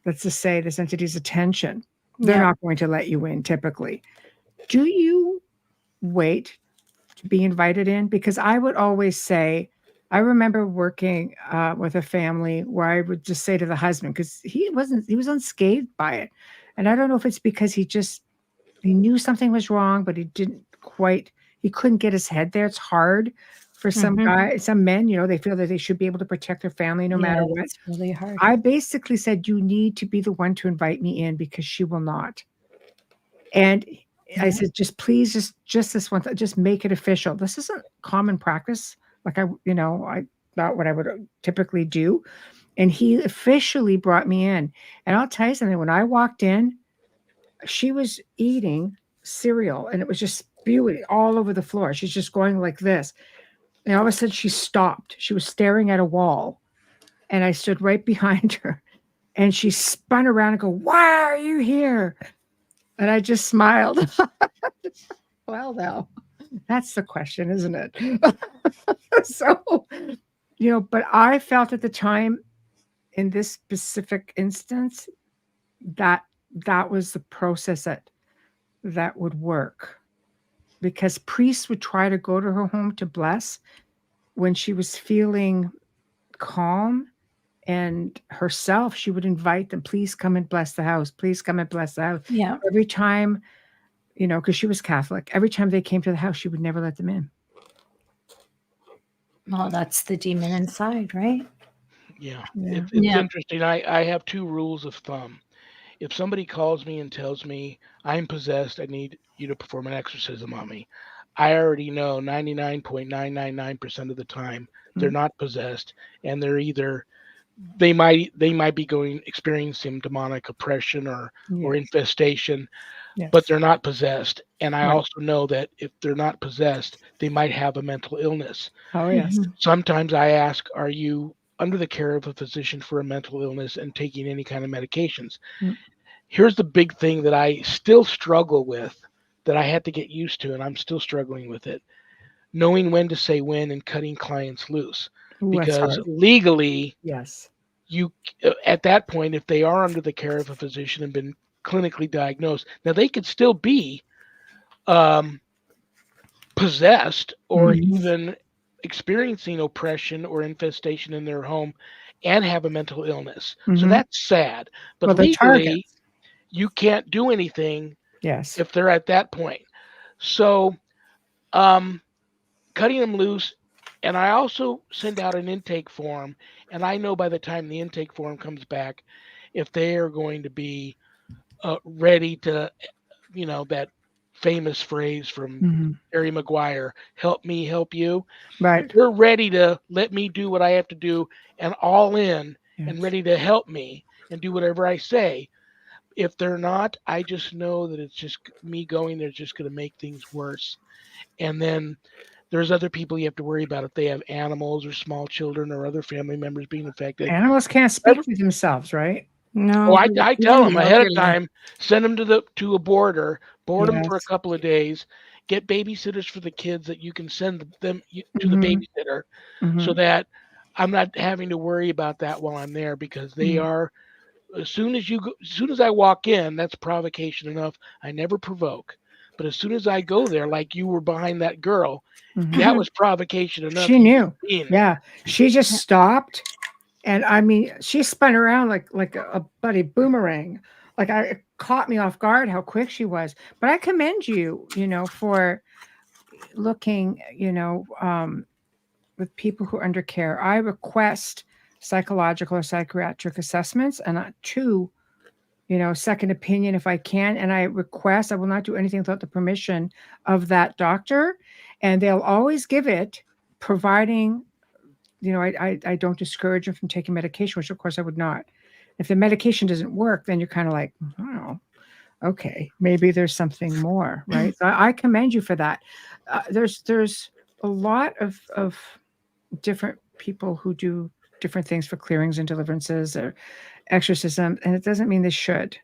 let's just say this entity's attention, they're not going to let you in typically. Do you wait to be invited in? Because I would always say, I remember working with a family where I would just say to the husband, because he was unscathed by it. And I don't know if it's because he knew something was wrong, but he couldn't get his head there. It's hard for some men, they feel that they should be able to protect their family no matter what.
It's really hard.
I basically said, you need to be the one to invite me in, because she will not. And I said, just please, just this one, just make it official. This isn't common practice. Like I thought what I would typically do. And he officially brought me in. And I'll tell you something, when I walked in, she was eating cereal and it was just spewing all over the floor. She's just going like this. And all of a sudden she stopped. She was staring at a wall. And I stood right behind her. And she spun around and go, "Why are you here?" And I just smiled. Well, now, that's the question, isn't it? So, but I felt at the time in this specific instance that was the process that would work, because priests would try to go to her home to bless when she was feeling calm, and herself, she would invite them, please come and bless the house. Please come and bless the house.
Yeah.
Every time, because she was Catholic, every time they came to the house, she would never let them in.
Well, that's the demon inside, right?
Yeah. It's interesting. I have two rules of thumb. If somebody calls me and tells me I'm possessed, I need you to perform an exorcism on me, I already know 99.999% of the time they're not possessed, and they're either they might be experiencing demonic oppression or infestation, but they're not possessed. And I also know that if they're not possessed, they might have a mental illness.
Oh yes.
Sometimes I ask, are you under the care of a physician for a mental illness and taking any kind of medications? Here's the big thing that I still struggle with, that I had to get used to, and I'm still struggling with it: knowing when to say when and cutting clients loose. Because legally, you at that point, if they are under the care of a physician and been clinically diagnosed, now they could still be possessed or even experiencing oppression or infestation in their home and have a mental illness. So that's sad. But legally, you can't do anything if they're at that point. So cutting them loose. And I also send out an intake form, and I know by the time the intake form comes back, if they are going to be ready to, that famous phrase from Harry Maguire, help me help you.
Right.
If they're ready to let me do what I have to do and all in and ready to help me and do whatever I say. If they're not, I just know that it's just me going there just going to make things worse. And then there's other people you have to worry about if they have animals or small children or other family members being affected.
Animals can't speak for themselves, right?
No.
Oh, I tell them ahead of time, send them to a boarder, board them for a couple of days, get babysitters for the kids that you can send them to the babysitter so that I'm not having to worry about that while I'm there, because they are, as soon as I walk in, that's provocation enough. I never provoke. But as soon as I go there, like you were behind that girl, that was provocation enough.
She knew. Yeah. She just stopped. And I mean, she spun around like a bloody boomerang. Like, it caught me off guard how quick she was. But I commend you, for looking, with people who are under care. I request psychological or psychiatric assessments and two, second opinion if I can. And I will not do anything without the permission of that doctor. And they'll always give it, providing, I don't discourage them from taking medication, which of course I would not. If the medication doesn't work, then you're kind of like, oh, okay, maybe there's something more, right? So I commend you for that. There's a lot of different people who do different things for clearings and deliverances or exorcism, and it doesn't mean they should.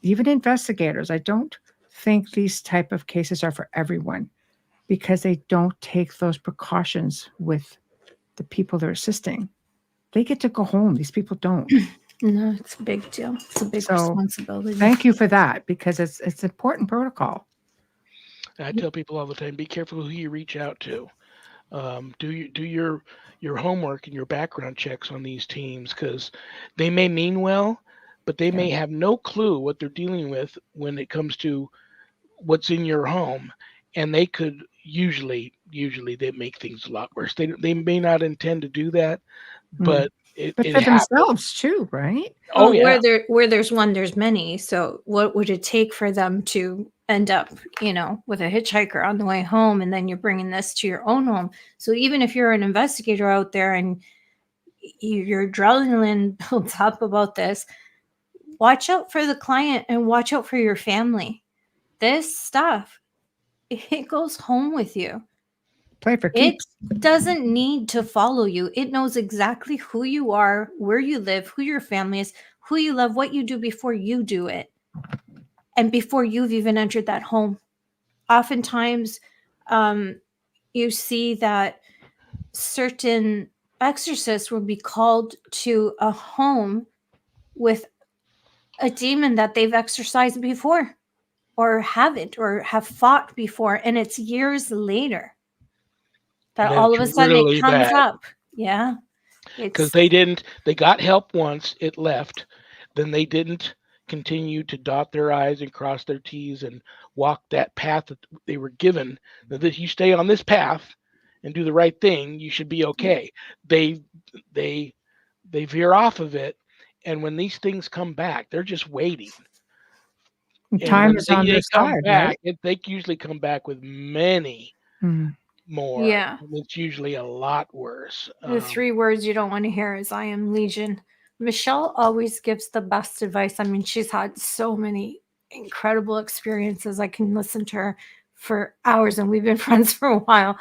Even investigators, I don't think these type of cases are for everyone, because they don't take those precautions with the people they're assisting. They get to go home. These people don't.
No, it's a big deal. It's a big responsibility.
Thank you for that, because it's important protocol.
I tell people all the time, be careful who you reach out to. Do your homework and your background checks on these teams, because they may mean well, but they may have no clue what they're dealing with when it comes to what's in your home, and they could usually they make things a lot worse. They may not intend to do that, but it
for themselves too, right?
Oh yeah. Where there's one, there's many. So what would it take for them to end up, with a hitchhiker on the way home, and then you're bringing this to your own home? So even if you're an investigator out there and your adrenaline builds up about this, watch out for the client and watch out for your family. This stuff, it goes home with you.
Play for keeps.
It doesn't need to follow you. It knows exactly who you are, where you live, who your family is, who you love, what you do before you do it, and before you've even entered that home. Oftentimes, you see that certain exorcists will be called to a home with a demon that they've exorcised before, or haven't, or have fought before, and it's years later that all of a sudden it comes up. Yeah.
Because they got help once, it left. Then they didn't continue to dot their I's and cross their T's and walk that path that they were given. That if you stay on this path and do the right thing, you should be okay. They veer off of it, and when these things come back, they're just waiting.
Time is on their side, right?
They usually come back with many more.
Yeah.
It's usually a lot worse.
The 3 words you don't want to hear is I am Legion. Michelle always gives the best advice. I mean, she's had so many incredible experiences. I can listen to her for hours, and we've been friends for a while.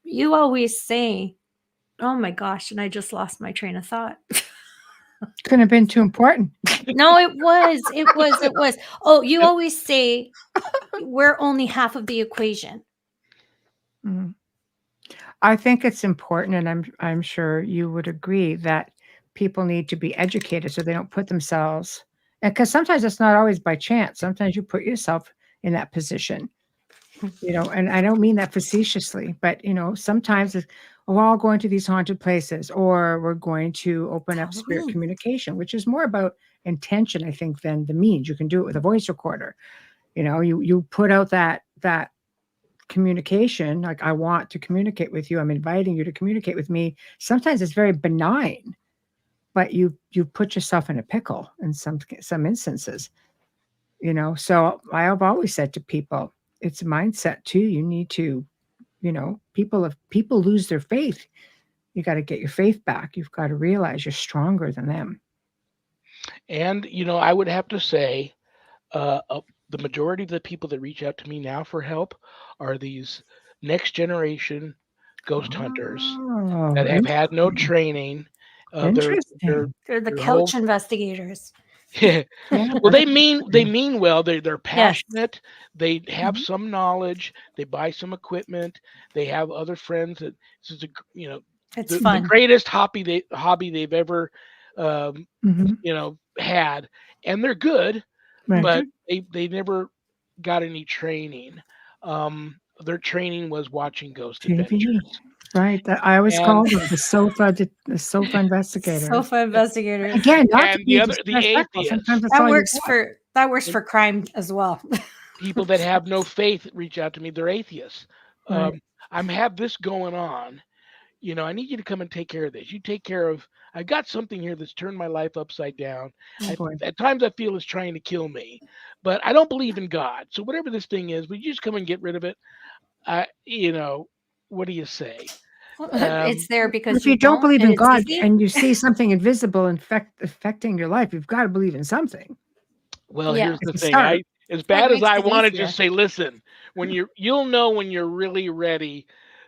You always say, oh my gosh, and I just lost my train of thought.
Couldn't have been too important.
No, it was. Oh, you always say we're only half of the equation.
I think it's important, and I'm sure you would agree, that people need to be educated so they don't put themselves, and because sometimes it's not always by chance. Sometimes you put yourself in that position, and I don't mean that facetiously, but, sometimes we're all going to these haunted places, or we're going to open up spirit communication, which is more about intention, I think, than the means. You can do it with a voice recorder. You put out that communication, like, I want to communicate with you. I'm inviting you to communicate with me. Sometimes it's very benign, but you put yourself in a pickle in some instances, So I have always said to people, it's a mindset too. You need to, people lose their faith. You got to get your faith back. You've got to realize you're stronger than them.
And, I would have to say, the majority of the people that reach out to me now for help are these next generation ghost hunters that have had no training.
They're
the couch investigators.
Yeah. Well, they mean well. They're passionate. Yes. They have some knowledge. They buy some equipment. They have other friends that this is
it's fun.
The greatest hobby they've ever had, and they're good, but they never got any training. Their training was watching Ghost Adventures.
Right. I always call them the sofa investigators.
Sofa investigators.
Again, not
and the atheists.
That works for crime as well.
People that have no faith reach out to me. They're atheists.
Right.
I have this going on. I need you to come and take care of this. You take care of. I got something here that's turned my life upside down. At times I feel it's trying to kill me, but I don't believe in God. So whatever this thing is, would you just come and get rid of it? What do you say?
It's there because
if you don't believe in God and you see something invisible affecting your life, you've got to believe in something.
Well, here's the thing. As bad as I want to just say, listen, when you'll know when you're really ready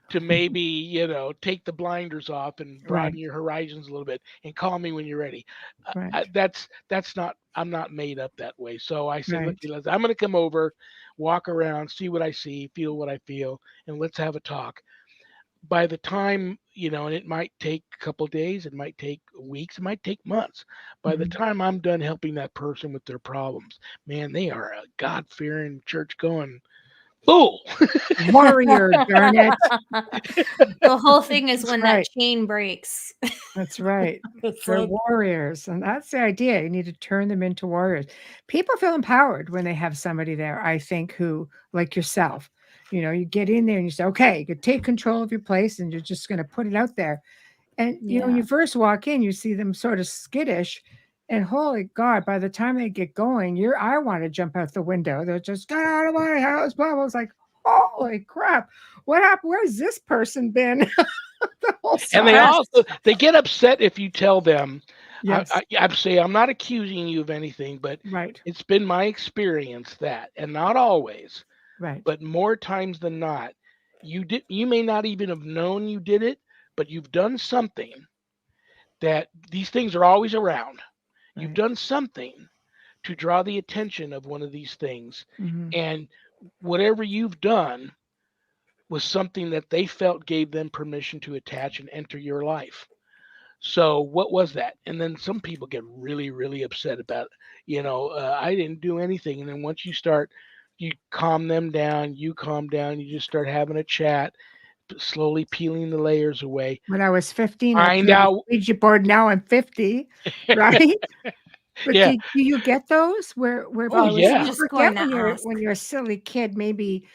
to maybe, take the blinders off and broaden your horizons a little bit and call me when you're ready. I'm not made up that way. So I said, look, I'm going to come over, walk around, see what I see, feel what I feel, and let's have a talk. By the time, and it might take a couple of days, it might take weeks, it might take months. By the time I'm done helping that person with their problems, man, they are a God-fearing, church-going fool.
Warrior, darn it.
The whole thing is when that chain breaks.
That's right. They're warriors. And that's the idea. You need to turn them into warriors. People feel empowered when they have somebody there, I think, who, like yourself, you get in there and you say, okay, you can take control of your place and you're just going to put it out there. And, when you first walk in, you see them sort of skittish. And holy God, by the time they get going, I want to jump out the window. They're just, get out of my house. Blah, blah. It's like, holy crap. What happened? Where's this person been?
And they get upset if you tell them. Yes. I'd say, I'm not accusing you of anything, but it's been my experience that, and not always, but more times than not, you may not even have known you did it, but you've done something that these things are always around. You've done something to draw the attention of one of these things. And whatever you've done was something that they felt gave them permission to attach and enter your life. So what was that? And then some people get really, really upset about it. I didn't do anything. And then once you calm them down, you just start having a chat, slowly peeling the layers away.
When I was 15, I played the Ouija board. Now I'm 50, right? But do you get those when you're a silly kid, maybe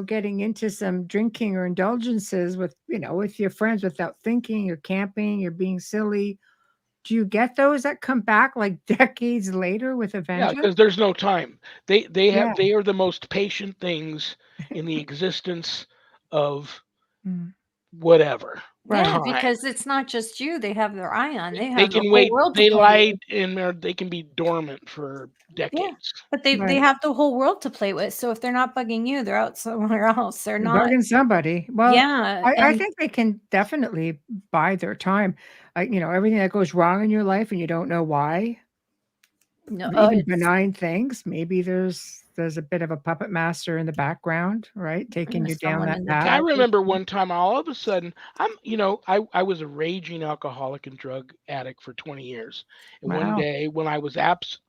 getting into some drinking or indulgences with your friends without thinking, you're camping, you're being silly. Do you get those that come back like decades later with a vengeance?
Yeah, because there's no time. They are the most patient things in the existence of whatever.
Yeah, because it's not just you they have their eye on. They have
they can wait. They lie in there. They can be dormant for decades.
Yeah, but they have the whole world to play with. So if they're not bugging you, they're out somewhere else. They're not
bugging somebody. Well,
yeah,
I think they can definitely buy their time. Everything that goes wrong in your life and you don't know why.
No,
even benign things. Maybe there's a bit of a puppet master in the background, right? Taking you down that path.
I remember one time all of a sudden, I was a raging alcoholic and drug addict for 20 years. And one day when I was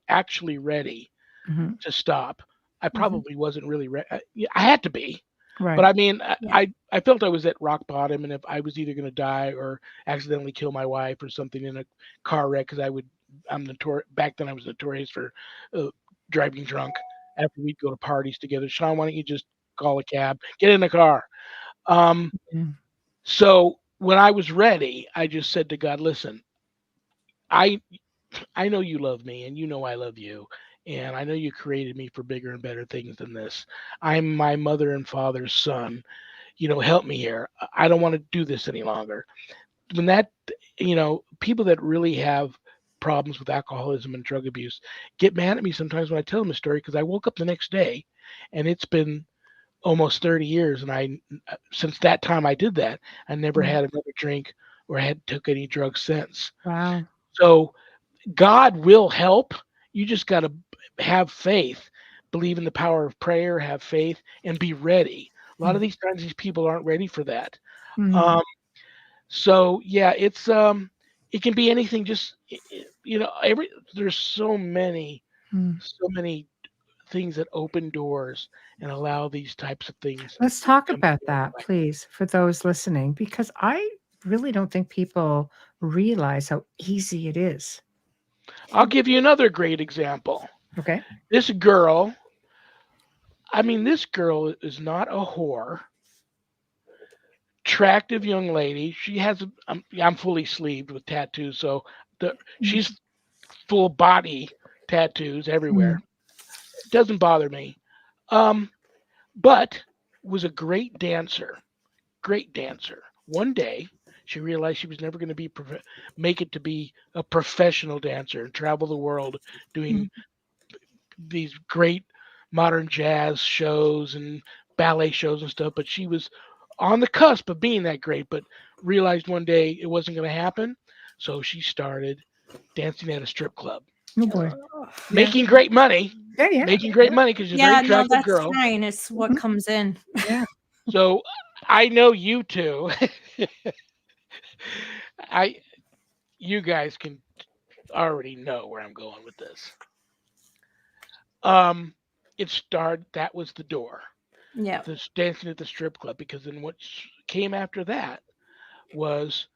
actually ready to stop, I probably wasn't really ready. I had to be.
Right.
But I mean, I felt I was at rock bottom, and if I was either going to die or accidentally kill my wife or something in a car wreck, because I'm notorious. Back then, I was notorious for driving drunk after we'd go to parties together. Shawn, why don't you just call a cab, get in the car? So when I was ready, I just said to God, listen, I know you love me, and you know I love you. And I know you created me for bigger and better things than this. I'm my mother and father's son. Help me here. I don't want to do this any longer. When that, people that really have problems with alcoholism and drug abuse get mad at me sometimes when I tell them a story, because I woke up the next day and it's been almost 30 years. And since that time I did that, I never had another drink or took any drugs since.
Wow.
So God will help. You just got to have faith, believe in the power of prayer, have faith, and be ready. A lot of these times, these people aren't ready for that. So yeah, it's it can be anything. Just there's so many things that open doors and allow these types of things.
Let's talk about that, please, for those listening, because I really don't think people realize how easy it is.
I'll give you another great example.
Okay.
This girl is not a whore. Attractive young lady. She has I'm fully sleeved with tattoos, so she's full body tattoos everywhere. It doesn't bother me. But was a great dancer. Great dancer. One day she realized she was never going to make it to be a professional dancer and travel the world doing these great modern jazz shows and ballet shows and stuff, but she was on the cusp of being that great, but realized one day it wasn't going to happen. So she started dancing at a strip club.
Oh boy.
Making great money.
Yeah.
Making great money because she's a very attractive girl.
That's fine. It's what comes in.
Yeah.
So I know you two. You guys can already know where I'm going with this. That was the door.
Yeah.
This dancing at the strip club, because then what came after that was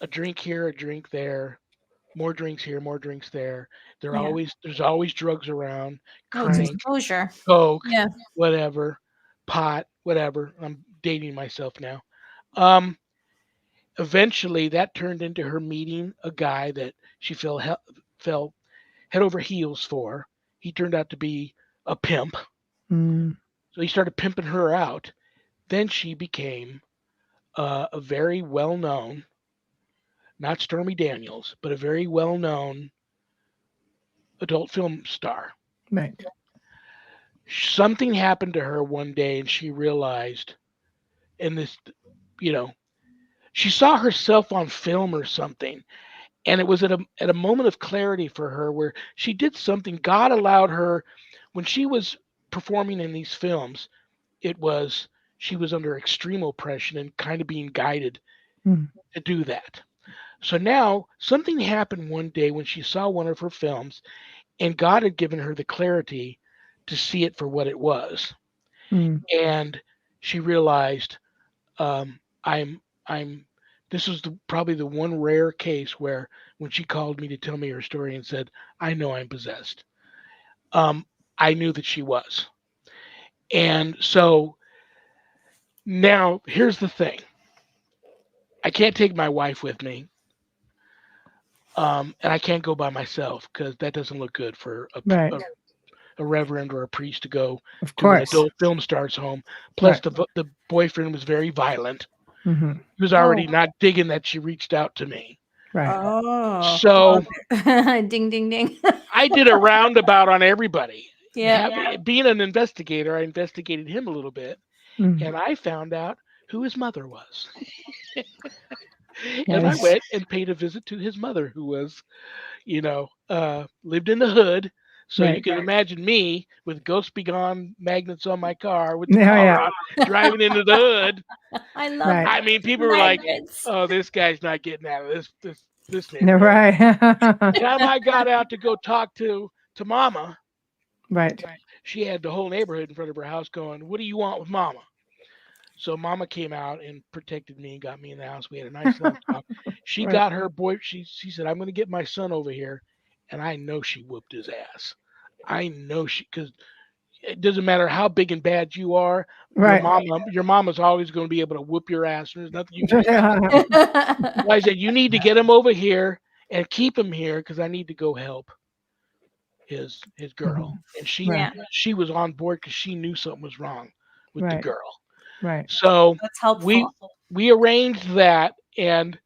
a drink here, a drink there, more drinks here, more drinks there. There's always drugs around, crank,
exposure,
coke, whatever, pot, whatever. I'm dating myself now. Eventually that turned into her meeting a guy that she fell head over heels for. He turned out to be a pimp. So he started pimping her out. Then she became a very well-known, not Stormy Daniels, but a very well-known adult film star.
Right.
Something happened to her one day, and she realized, and this, she saw herself on film or something, and it was at a moment of clarity for her where she did something. God allowed her, when she was performing in these films, she was under extreme oppression and kind of being guided to do that. So now something happened one day when she saw one of her films, and God had given her the clarity to see it for what it was. And she realized, this was probably the one rare case where when she called me to tell me her story and said, I know I'm possessed. I knew that she was. And so now here's the thing. I can't take my wife with me. And I can't go by myself because that doesn't look good for a reverend or a priest to go to an adult film star's home. Plus the boyfriend was very violent. He was already not digging that she reached out to me.
Right.
Oh.
So
ding, ding, ding.
I did a roundabout on everybody.
Yeah.
Being an investigator, I investigated him a little bit, and I found out who his mother was. And I went and paid a visit to his mother, who was, lived in the hood. So you can imagine me with Ghost-B-Gone magnets on my car with the car on, driving into the hood.
I love it.
I mean, people were like, "Oh, this guy's not getting out of this neighborhood."
Right.
The time I got out to go talk to Mama,
right.
she had the whole neighborhood in front of her house going, "What do you want with Mama?" So Mama came out and protected me and got me in the house. We had a nice long talk. She got her boy. She said, "I'm going to get my son over here," and I know she whooped his ass. I know because it doesn't matter how big and bad you are.
Right.
Your mama's always going to be able to whoop your ass. There's nothing you can do. So I said, "You need to get him over here and keep him here because I need to go help his girl." And she was on board because she knew something was wrong with the girl.
Right.
So
that's helpful.
We arranged that, and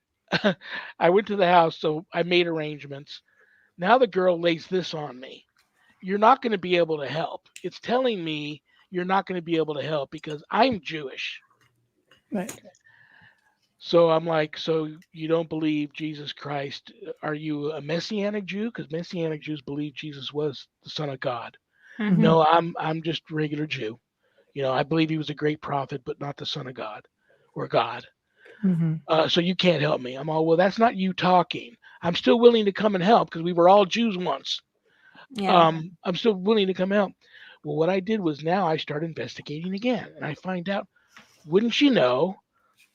I went to the house. So I made arrangements. Now the girl lays this on me. You're not going to be able to help. It's telling me you're not going to be able to help because I'm Jewish.
Right.
So I'm like, so you don't believe Jesus Christ? Are you a Messianic Jew? Because Messianic Jews believe Jesus was the Son of God.
Mm-hmm.
No, I'm just a regular Jew. I believe he was a great prophet, but not the Son of God or God.
Mm-hmm.
So you can't help me. I'm all, well, that's not you talking. I'm still willing to come and help because we were all Jews once.
Yeah.
I'm still willing to come help. Well, what I did was now I started investigating again, and I find out, wouldn't you know,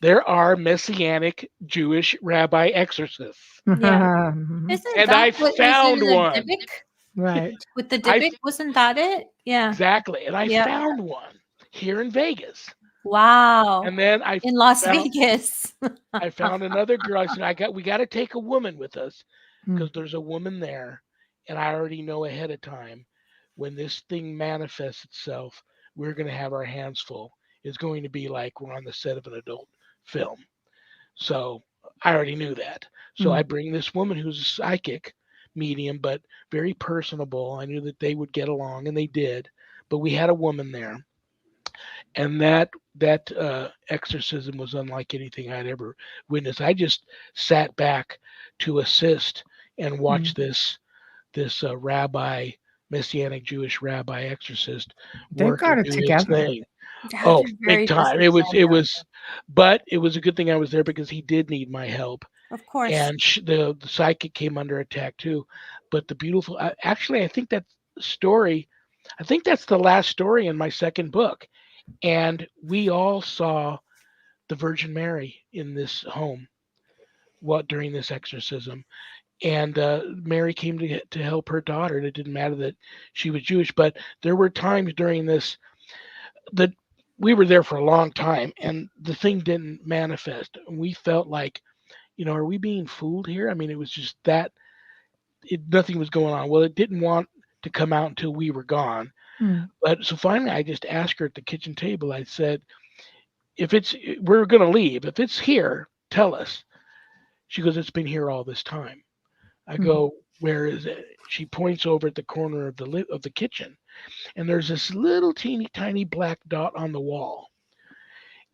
there are Messianic Jewish rabbi exorcists.
Yeah.
And I found one.
Dybbuk?
Right.
With the Dybbuk, wasn't that it? Yeah.
Exactly. And I found one here in Vegas.
Wow.
And then
in Las Vegas.
I found another girl. I said, we got to take a woman with us because there's a woman there. And I already know ahead of time when this thing manifests itself, we're going to have our hands full. It's going to be like we're on the set of an adult film. So I already knew that. So I bring this woman who's a psychic medium, but very personable. I knew that they would get along, and they did. But we had a woman there. And that exorcism was unlike anything I'd ever witnessed. I just sat back to assist and watch this rabbi, Messianic Jewish rabbi exorcist work and do his thing. Oh, big time! It was, but it was a good thing I was there because he did need my help.
Of course.
And the psychic came under attack too. But the beautiful, actually, I think that story, I think that's the last story in my second book. And we all saw the Virgin Mary in this home during this exorcism. And Mary came to help her daughter. And it didn't matter that she was Jewish, but there were times during this that we were there for a long time and the thing didn't manifest. And we felt like, are we being fooled here? I mean, it was just that nothing was going on. Well, it didn't want to come out until we were gone. But so finally, I just asked her at the kitchen table. I said, we're going to leave. If it's here, tell us. She goes, it's been here all this time. I go, where is it? She points over at the corner of the kitchen, and there's this little teeny tiny black dot on the wall.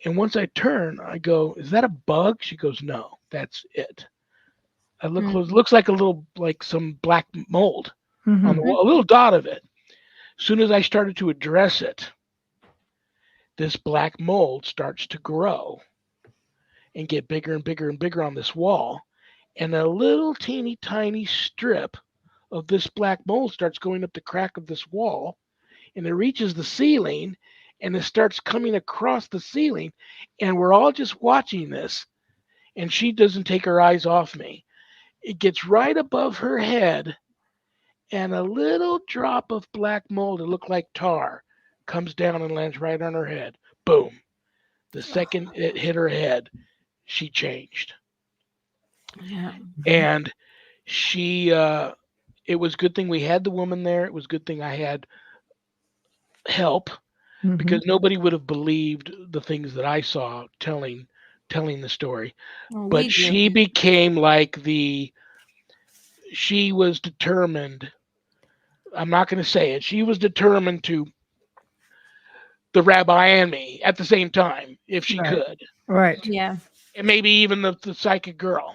And once I turn, I go, is that a bug? She goes, no, that's it. I look close. It looks like some black mold on the wall, a little dot of it. As soon as I started to address it, this black mold starts to grow and get bigger and bigger and bigger on this wall. And a little teeny tiny strip of this black mold starts going up the crack of this wall, and it reaches the ceiling, and it starts coming across the ceiling. And we're all just watching this, and she doesn't take her eyes off me. It gets right above her head, and a little drop of black mold that looked like tar comes down and lands right on her head. Boom. The second it hit her head, she changed.
Yeah.
And it was a good thing we had the woman there. It was a good thing I had help because nobody would have believed the things that I saw telling the story.
Well,
but she became like she was determined. I'm not going to say it. She was determined to the rabbi and me at the same time if she could.
Right.
Yeah.
And maybe even the psychic girl.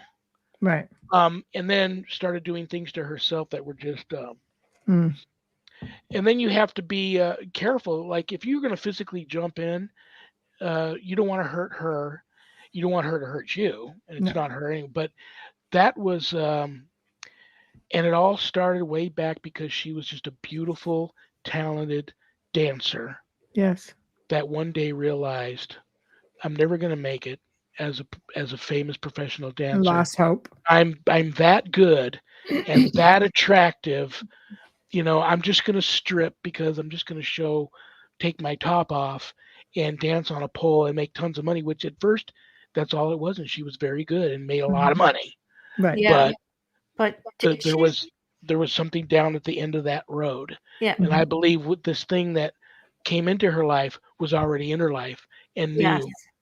Right.
And then started doing things to herself that were just. And then you have to be careful. Like if you're going to physically jump in, you don't want to hurt her. You don't want her to hurt you, and it's not hurting. But that was, and it all started way back because she was just a beautiful, talented dancer.
Yes.
That one day realized I'm never going to make it as a famous professional dancer.
Lost hope.
I'm that good and that attractive. I'm just going to strip because I'm just going to take my top off and dance on a pole and make tons of money, which at first that's all it was. And she was very good and made a lot of money.
Right.
Yeah.
But there was something down at the end of that road.
Yeah.
And I believe with this thing that came into her life was already in her life and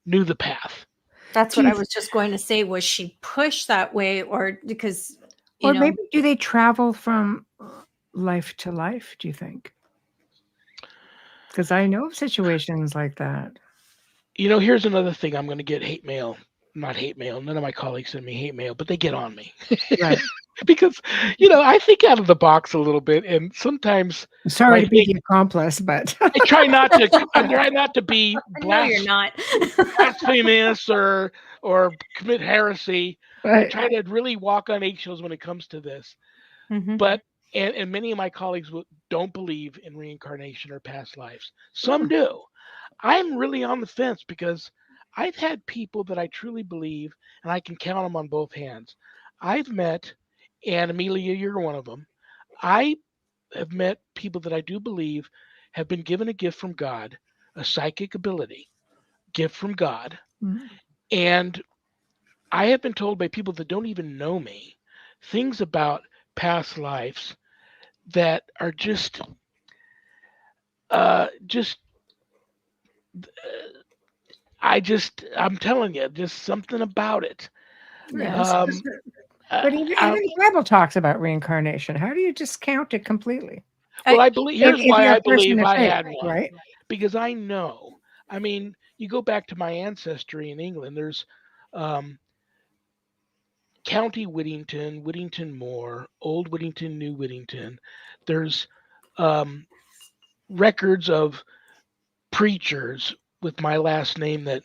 knew the path.
That's what I was just going to say. Was she pushed that way, or because
maybe do they travel from life to life, do you think? Because I know of situations like that.
Here's another thing. I'm going to get hate mail. Not hate mail. None of my colleagues send me hate mail, but they get on me.
Right.
Because, I think out of the box a little bit. And sometimes.
Sorry to be the accomplice, but.
I try not to be
you're not.
blasphemous or commit heresy.
Right.
I try to really walk on eggshells when it comes to this.
Mm-hmm.
But and many of my colleagues don't believe in reincarnation or past lives. Some do. I'm really on the fence because I've had people that I truly believe, and I can count them on both hands. I've met, and Amelia, you're one of them. I have met people that I do believe have been given a gift from God, a psychic ability, gift from God.
Mm-hmm.
And I have been told by people that don't even know me things about past lives that are I'm telling you, just something about it.
Yes. But even the Bible talks about reincarnation. How do you discount it completely?
Well, I believe. Here's why I believe I had one.
Right?
Because I know. I mean, you go back to my ancestry in England. There's County Whittington, Whittington Moor, Old Whittington, New Whittington. There's records of preachers with my last name that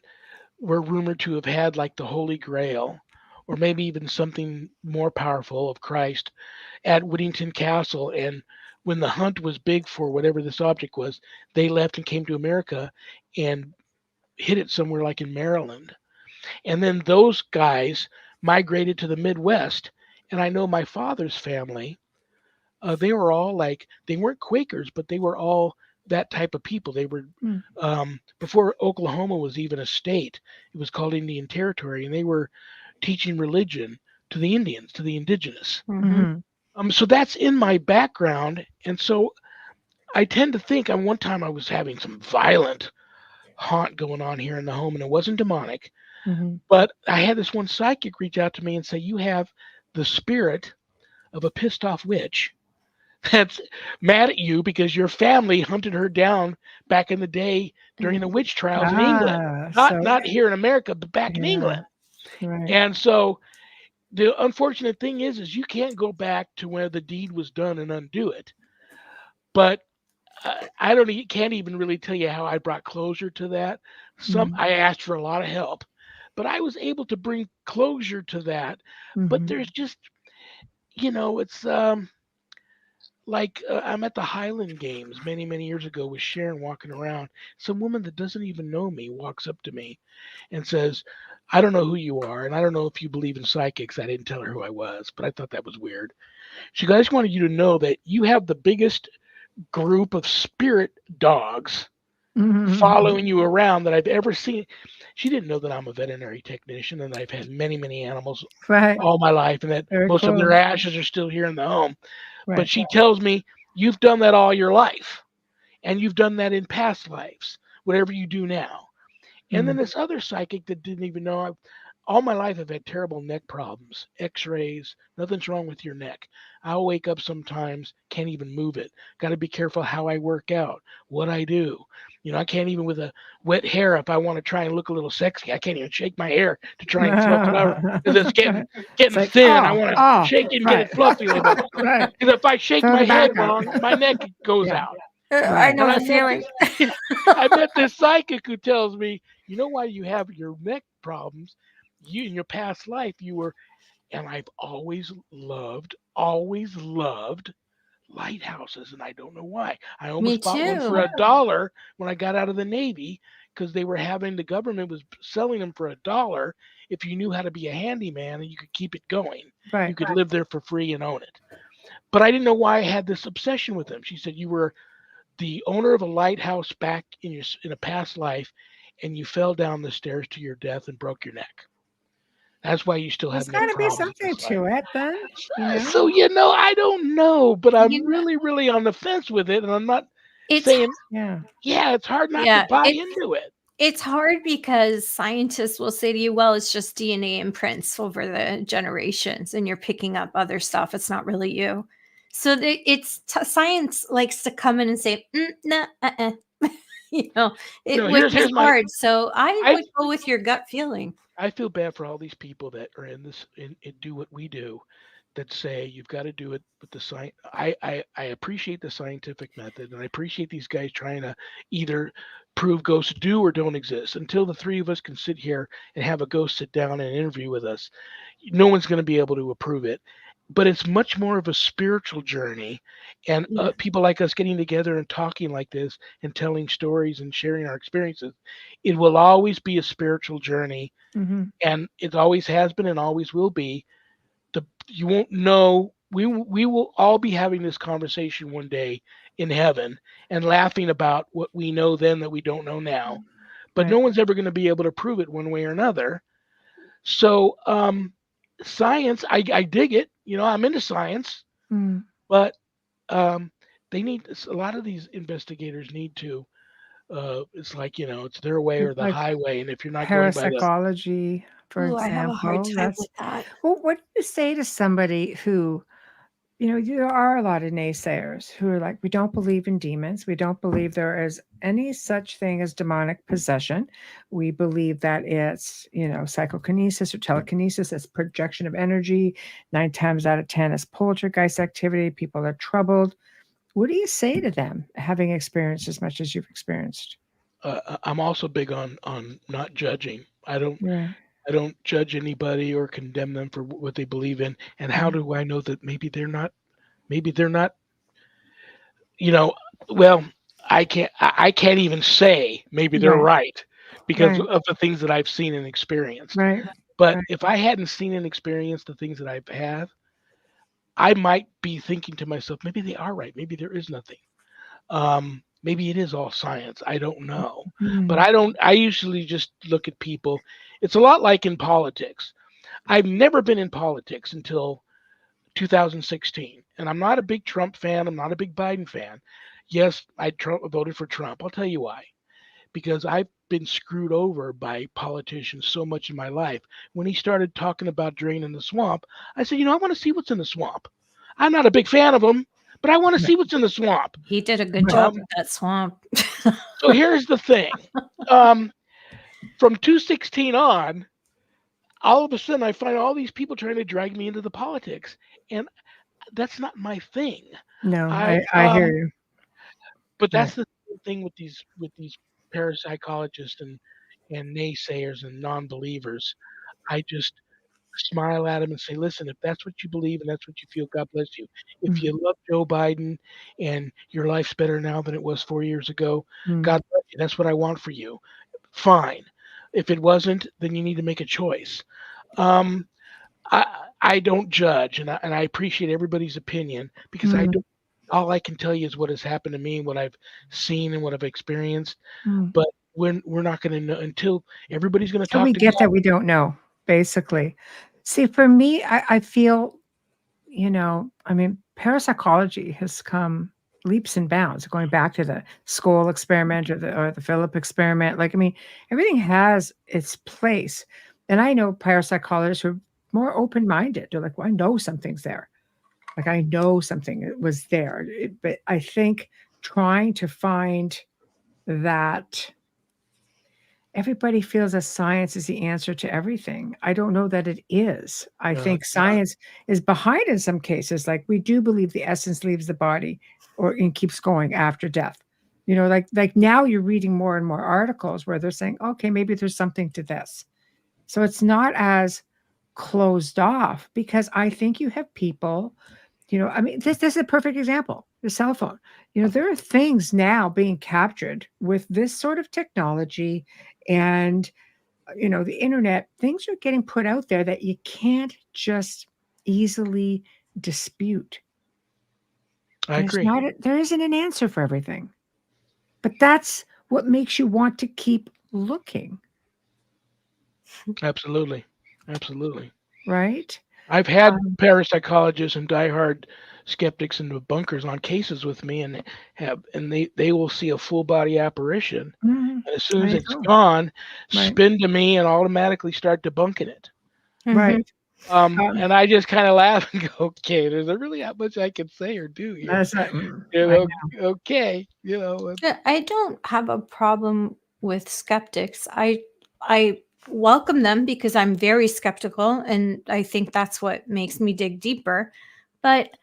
were rumored to have had like the Holy Grail, or maybe even something more powerful of Christ at Whittington Castle. And when the hunt was big for whatever this object was, they left and came to America and hid it somewhere like in Maryland. And then those guys migrated to the Midwest. And I know my father's family, they were all they weren't Quakers, but they were all that type of people. They were, before Oklahoma was even a state, it was called Indian Territory, and they were teaching religion to the Indians, to the indigenous.
Mm-hmm.
So that's in my background. And so I tend to think, one time I was having some violent haunt going on here in the home, and it wasn't demonic.
Mm-hmm.
But I had this one psychic reach out to me and say, you have the spirit of a pissed off witch that's mad at you because your family hunted her down back in the day during the witch trials in England. Not here in America, but back in England.
Right.
And so the unfortunate thing is you can't go back to where the deed was done and undo it. But can't even really tell you how I brought closure to that. I asked for a lot of help, but I was able to bring closure to that. But there's just, it's I'm at the Highland Games many years ago with Sharon walking around. Some woman that doesn't even know me walks up to me and says, I don't know who you are, and I don't know if you believe in psychics. I didn't tell her who I was, but I thought that was weird. She goes, I just wanted you to know that you have the biggest group of spirit dogs following you around that I've ever seen. She didn't know that I'm a veterinary technician and I've had many animals all my life, and that most of their ashes are still here in the home. Right. But she tells me, you've done that all your life, and you've done that in past lives, whatever you do now. And then this other psychic that didn't even know all my life I've had terrible neck problems, x-rays, nothing's wrong with your neck. I'll wake up sometimes, can't even move it. Got to be careful how I work out, what I do. I can't even with a wet hair, if I want to try and look a little sexy, I can't even shake my hair to try and fluff it out because it's getting like, thin. I want to shake it and get it fluffy a little bit. Right. Because if I shake my head wrong, my neck goes out.
I know the feeling.
I met this psychic who tells me, you know why you have your neck problems? You in your past life, you were, and I've always loved lighthouses, and I don't know why. I almost bought one for $1 when I got out of the Navy because the government was selling them for $1 if you knew how to be a handyman and you could keep it going. Right. You could live there for free and own it. But I didn't know why I had this obsession with them. She said, you were the owner of a lighthouse back in a past life, and you fell down the stairs to your death and broke your neck. That's why you still have neck problems.
There's got to be something to it, then.
So I don't know, but I'm really, really on the fence with it, and I'm not saying, it's hard not to buy into it.
It's hard because scientists will say to you, well, it's just DNA imprints over the generations, and you're picking up other stuff. It's not really you. So science likes to come in and say, nah, which is hard. So I would go with your gut feeling.
I feel bad for all these people that are in this and do what we do, that say you've got to do it with the science. I appreciate the scientific method, and I appreciate these guys trying to either prove ghosts do or don't exist. Until the three of us can sit here and have a ghost sit down and interview with us, no one's going to be able to approve it. But it's much more of a spiritual journey, and people like us getting together and talking like this and telling stories and sharing our experiences. It will always be a spiritual journey, and it always has been and always will be. You won't know. We will all be having this conversation one day in heaven and laughing about what we know then that we don't know now. But no one's ever going to be able to prove it one way or another. So science, I dig it. I'm into science, but they need, a lot of these investigators need to, it's like, it's their way or the highway. And if you're not going by
parapsychology, for example,
I have a hard time with that.
Well, what do you say to somebody who, there are a lot of naysayers who are like, we don't believe in demons. We don't believe there is any such thing as demonic possession. We believe that it's, psychokinesis or telekinesis. It's projection of energy. 9 times out of 10 is poltergeist activity. People are troubled. What do you say to them, having experienced as much as you've experienced?
I'm also big on not judging. I don't judge anybody or condemn them for what they believe in. And how do I know that maybe they're not, well, I can't even say maybe they're right because of the things that I've seen and experienced.
Right.
But if I hadn't seen and experienced the things that I have, I might be thinking to myself, maybe they are right. Maybe there is nothing. Maybe it is all science. I don't know. But I usually just look at people. It's a lot like in politics. I've never been in politics until 2016. And I'm not a big Trump fan. I'm not a big Biden fan. Yes, I voted for Trump. I'll tell you why. Because I've been screwed over by politicians so much in my life. When he started talking about draining the swamp, I said, I want to see what's in the swamp. I'm not a big fan of him, but I want to see what's in the swamp.
He did a good job with that swamp.
So here's the thing. From 2016 on, all of a sudden I find all these people trying to drag me into the politics. And that's not my thing.
No, I hear you.
But that's the thing with these parapsychologists and naysayers and non-believers. I just smile at them and say, listen, if that's what you believe and that's what you feel, God bless you. If you love Joe Biden and your life's better now than it was 4 years ago, God bless you. That's what I want for you. Fine. If it wasn't, then you need to make a choice. I don't judge, and I appreciate everybody's opinion because I don't. All I can tell you is what has happened to me, what I've seen, and what I've experienced. But we're not going to know until everybody's going to talk.
We get that we don't know, basically. See, for me, I feel, parapsychology has come leaps and bounds, going back to the Skoll experiment or the Philip experiment. Everything has its place. And I know parapsychologists who are more open-minded. They're like, well, I know something's there. Like, I know something was there. But I think trying to find that everybody feels that science is the answer to everything. I don't know that it is. I think science is behind in some cases. Like, we do believe the essence leaves the body and keeps going after death. Like now you're reading more and more articles where they're saying, okay, maybe there's something to this. So it's not as closed off, because I think you have people, I mean, this is a perfect example, the cell phone. There are things now being captured with this sort of technology and, the internet. Things are getting put out there that you can't just easily dispute.
I agree.
There isn't an answer for everything. But that's what makes you want to keep looking.
Absolutely. Absolutely.
Right?
I've had parapsychologists and diehard skeptics and debunkers on cases with me, and they will see a full body apparition.
Mm-hmm.
And as soon as it's gone, spin to me and automatically start debunking it.
Right.
And I just kind of laugh and go, okay, there's really not much I can say or do here. Okay.
I don't have a problem with skeptics. I welcome them because I'm very skeptical, and I think that's what makes me dig deeper. But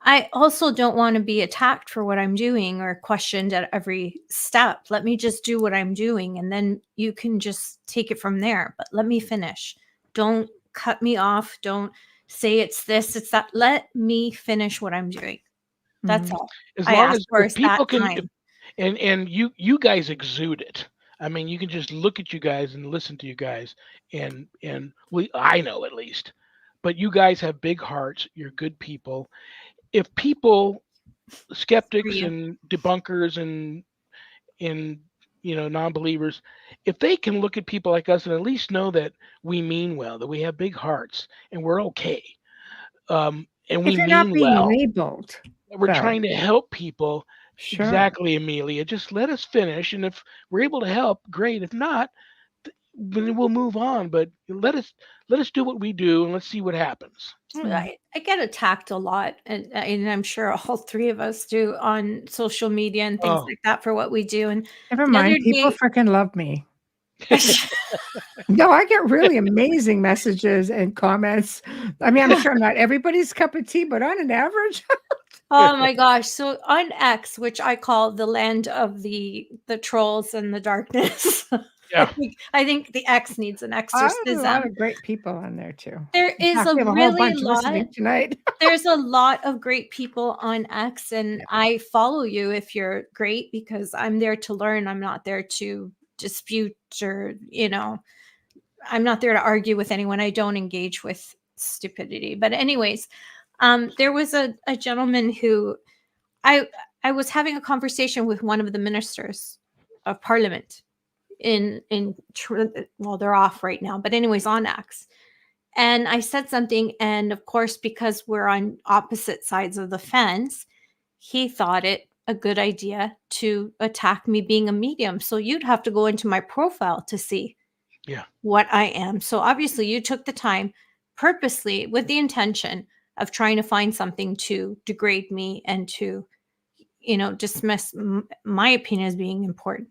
I also don't want to be attacked for what I'm doing or questioned at every step. Let me just do what I'm doing, and then you can just take it from there. But let me finish. Don't cut me off. Don't say it's this, it's that. Let me finish what I'm doing. That's all.
As long as people can, and you guys exude it. I mean, you can just look at you guys and listen to you guys, and I know at least. But you guys have big hearts. You're good people. If people, skeptics and debunkers and non-believers, if they can look at people like us and at least know that we mean well, that we have big hearts and we're okay, and we mean well,
labeled,
we're trying to help people.
Sure.
Exactly, Amelia. Just let us finish, and if we're able to help, great. If not, then we'll move on. But let us do what we do, and let's see what happens.
I get attacked a lot, and I'm sure all three of us do on social media and things like that for what we do. And
never mind, people freaking love me. No, I get really amazing messages and comments. I mean, I'm sure I'm not everybody's cup of tea, but on an average.
Oh my gosh. So on X, which I call the land of the trolls and the darkness.
Yeah.
I think the X needs an exorcism.
There's a lot of great people on there too.
There is a really lot tonight. There's a lot of great people on X, and I follow you if you're great, because I'm there to learn. I'm not there to dispute or, I'm not there to argue with anyone. I don't engage with stupidity. But anyways, there was a gentleman who I was having a conversation with one of the ministers of Parliament well, they're off right now, but anyways, on X. And I said something, and of course, because we're on opposite sides of the fence, he thought it a good idea to attack me being a medium. So you'd have to go into my profile to see what I am. So obviously you took the time purposely with the intention of trying to find something to degrade me and to, dismiss my opinion as being important.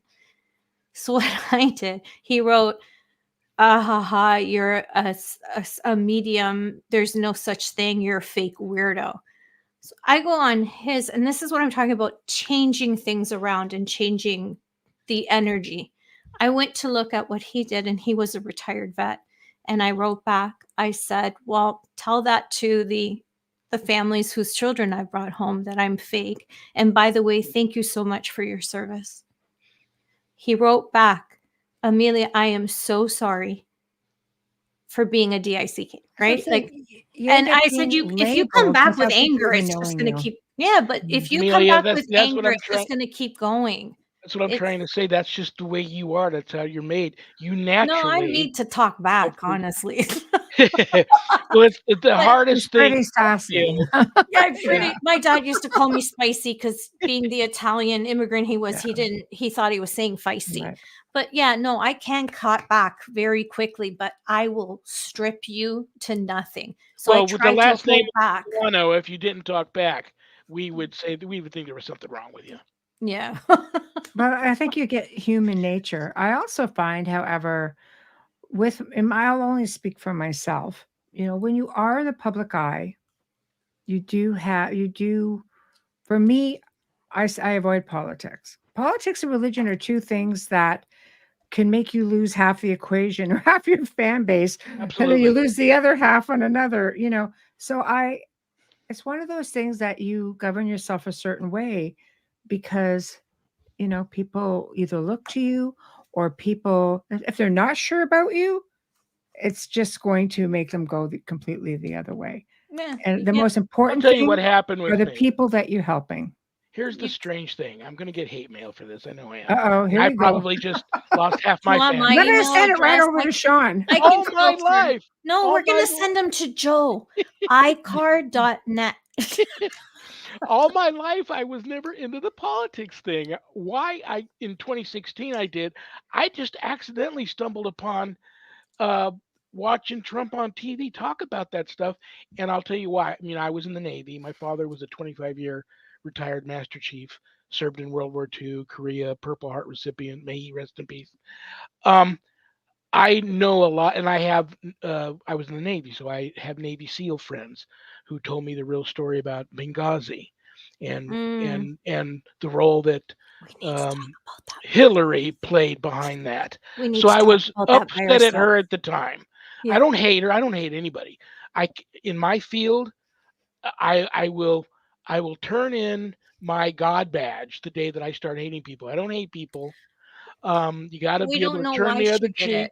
So what I did, he wrote, you're a medium. There's no such thing. You're a fake weirdo. So I go on his, and this is what I'm talking about, changing things around and changing the energy. I went to look at what he did, and he was a retired vet. And I wrote back, I said, well, tell that to the families whose children I brought home that I'm fake. And by the way, thank you so much for your service. He wrote back, Amelia, I am so sorry for being a DICK, right? And I said, if you come back with anger, it's just going to keep, but if you come back with anger, it's just going to keep going.
That's what I'm trying to say. That's just the way you are. That's how you're made. You naturally.
No, I'm made to talk back, honestly.
Well, it's the hardest thing.
Pretty sassy.
My dad used to call me spicy because being the Italian immigrant he was, he thought he was saying feisty. Right. But no, I can cut back very quickly, but I will strip you to nothing. So I try to hold back.
Pisano, if you didn't talk back, we would think there was something wrong with you.
Yeah.
But I think you get human nature. I also find, however, and I'll only speak for myself, when you are in the public eye, for me, I avoid politics. Politics and religion are two things that can make you lose half the equation or half your fan base.
Absolutely.
And then you lose the other half on another, So it's one of those things that you govern yourself a certain way because, people either look to you or people, if they're not sure about you, it's just going to make them go completely the other way. Yeah. And the most important thing
what happened with
are the people that you're helping.
Here's the strange thing. I'm going to get hate mail for this. I know I am.
Uh-oh, here
I
we
probably
go.
just lost half my family.
I'm going to send it right over to Shawn.
All my life.
No, we're going to send them to Joe. iCard.net.
All my life, I was never into the politics thing. Why in 2016 I did. I just accidentally stumbled upon watching Trump on TV talk about that stuff. And I'll tell you why. I mean, I was in the Navy. My father was a 25-year retired Master Chief, served in World War II, Korea, Purple Heart recipient. May he rest in peace. I know a lot, and I was in the Navy, so I have Navy SEAL friends who told me the real story about Benghazi and the role that Hillary played behind that. So I was upset at her at the time. Yeah. I don't hate her. I don't hate anybody. In my field, I will turn in my God badge the day that I start hating people. I don't hate people. You got to be able to turn the other cheek.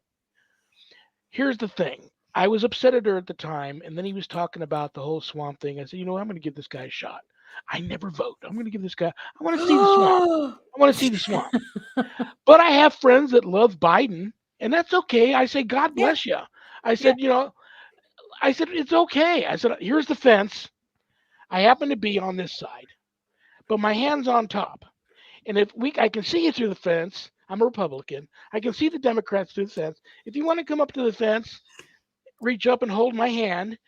Here's the thing. I was upset at her at the time, and then he was talking about the whole swamp thing. I said, I'm going to give this guy a shot. I never vote. I'm going to give this guy. I want to see the swamp. I want to see the swamp. But I have friends that love Biden, and that's okay. I say, God bless you. I said, I said, it's okay. I said, here's the fence. I happen to be on this side, but my hand's on top. And I can see you through the fence. I'm a Republican. I can see the Democrats through the fence. If you want to come up to the fence, reach up and hold my hand,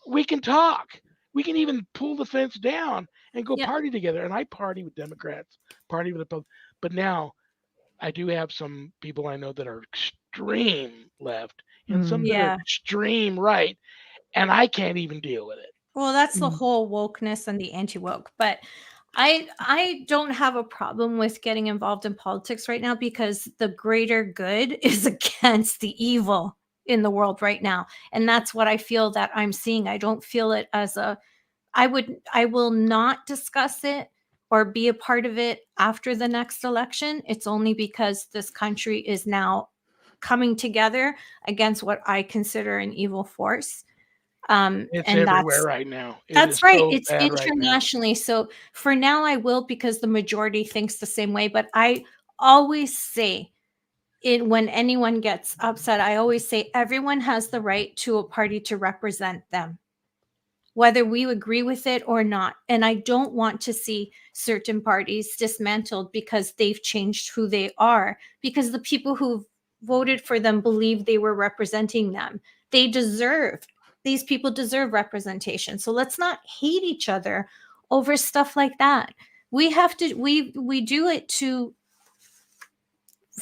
we can talk. We can even pull the fence down and go party together. And I party with Democrats, party with Republicans. But now I do have some people I know that are extreme left and some that are extreme right. And I can't even deal with it.
Well, that's the whole wokeness and the anti-woke. But I don't have a problem with getting involved in politics right now because the greater good is against the evil in the world right now. And that's what I feel that I'm seeing. I don't feel it as I will not discuss it or be a part of it after the next election. It's only because this country is now coming together against what I consider an evil force.
It's
and
everywhere right now.
That's right. It's internationally. Right, so for now I will, because the majority thinks the same way. But I always say when anyone gets upset, I always say everyone has the right to a party to represent them, whether we agree with it or not. And I don't want to see certain parties dismantled because they've changed who they are, because the people who voted for them believe they were representing them. These people deserve representation. So let's not hate each other over stuff like that. We have to, we do it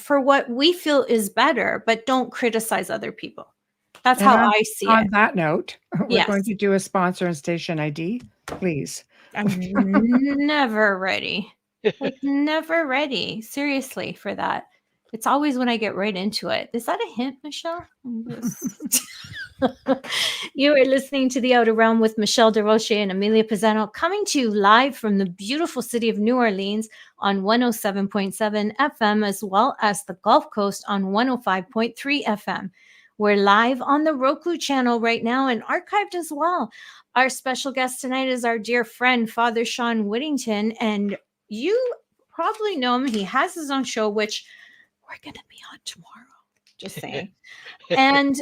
for what we feel is better, but don't criticize other people. That's how I see it.
On that note, we're going to do a sponsor and station ID, please.
I'm never ready. Never ready. Seriously, for that. It's always when I get right into it. Is that a hint, Michelle? You are listening to The Outer Realm with Michelle Desrochers and Amelia Pisano, coming to you live from the beautiful city of New Orleans on 107.7 FM, as well as the Gulf Coast on 105.3 FM. We're live on the Roku channel right now and archived as well. Our special guest tonight is our dear friend, Father Shawn Whittington, and you probably know him. He has his own show, which we're going to be on tomorrow. Just saying. And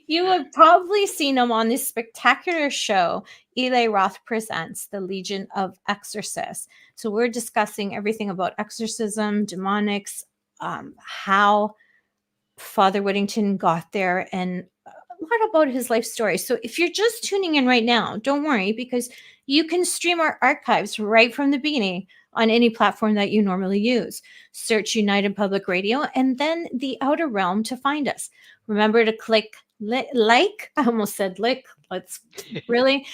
you have probably seen him on this spectacular show, Eli Roth Presents, the Legion of Exorcists. So we're discussing everything about exorcism, demonics, how Father Whittington got there, and a lot about his life story. So if you're just tuning in right now, don't worry, because you can stream our archives right from the beginning on any platform that you normally use. Search United Public Radio and then The Outer Realm to find us. Remember to click like, I almost said lick, let's really,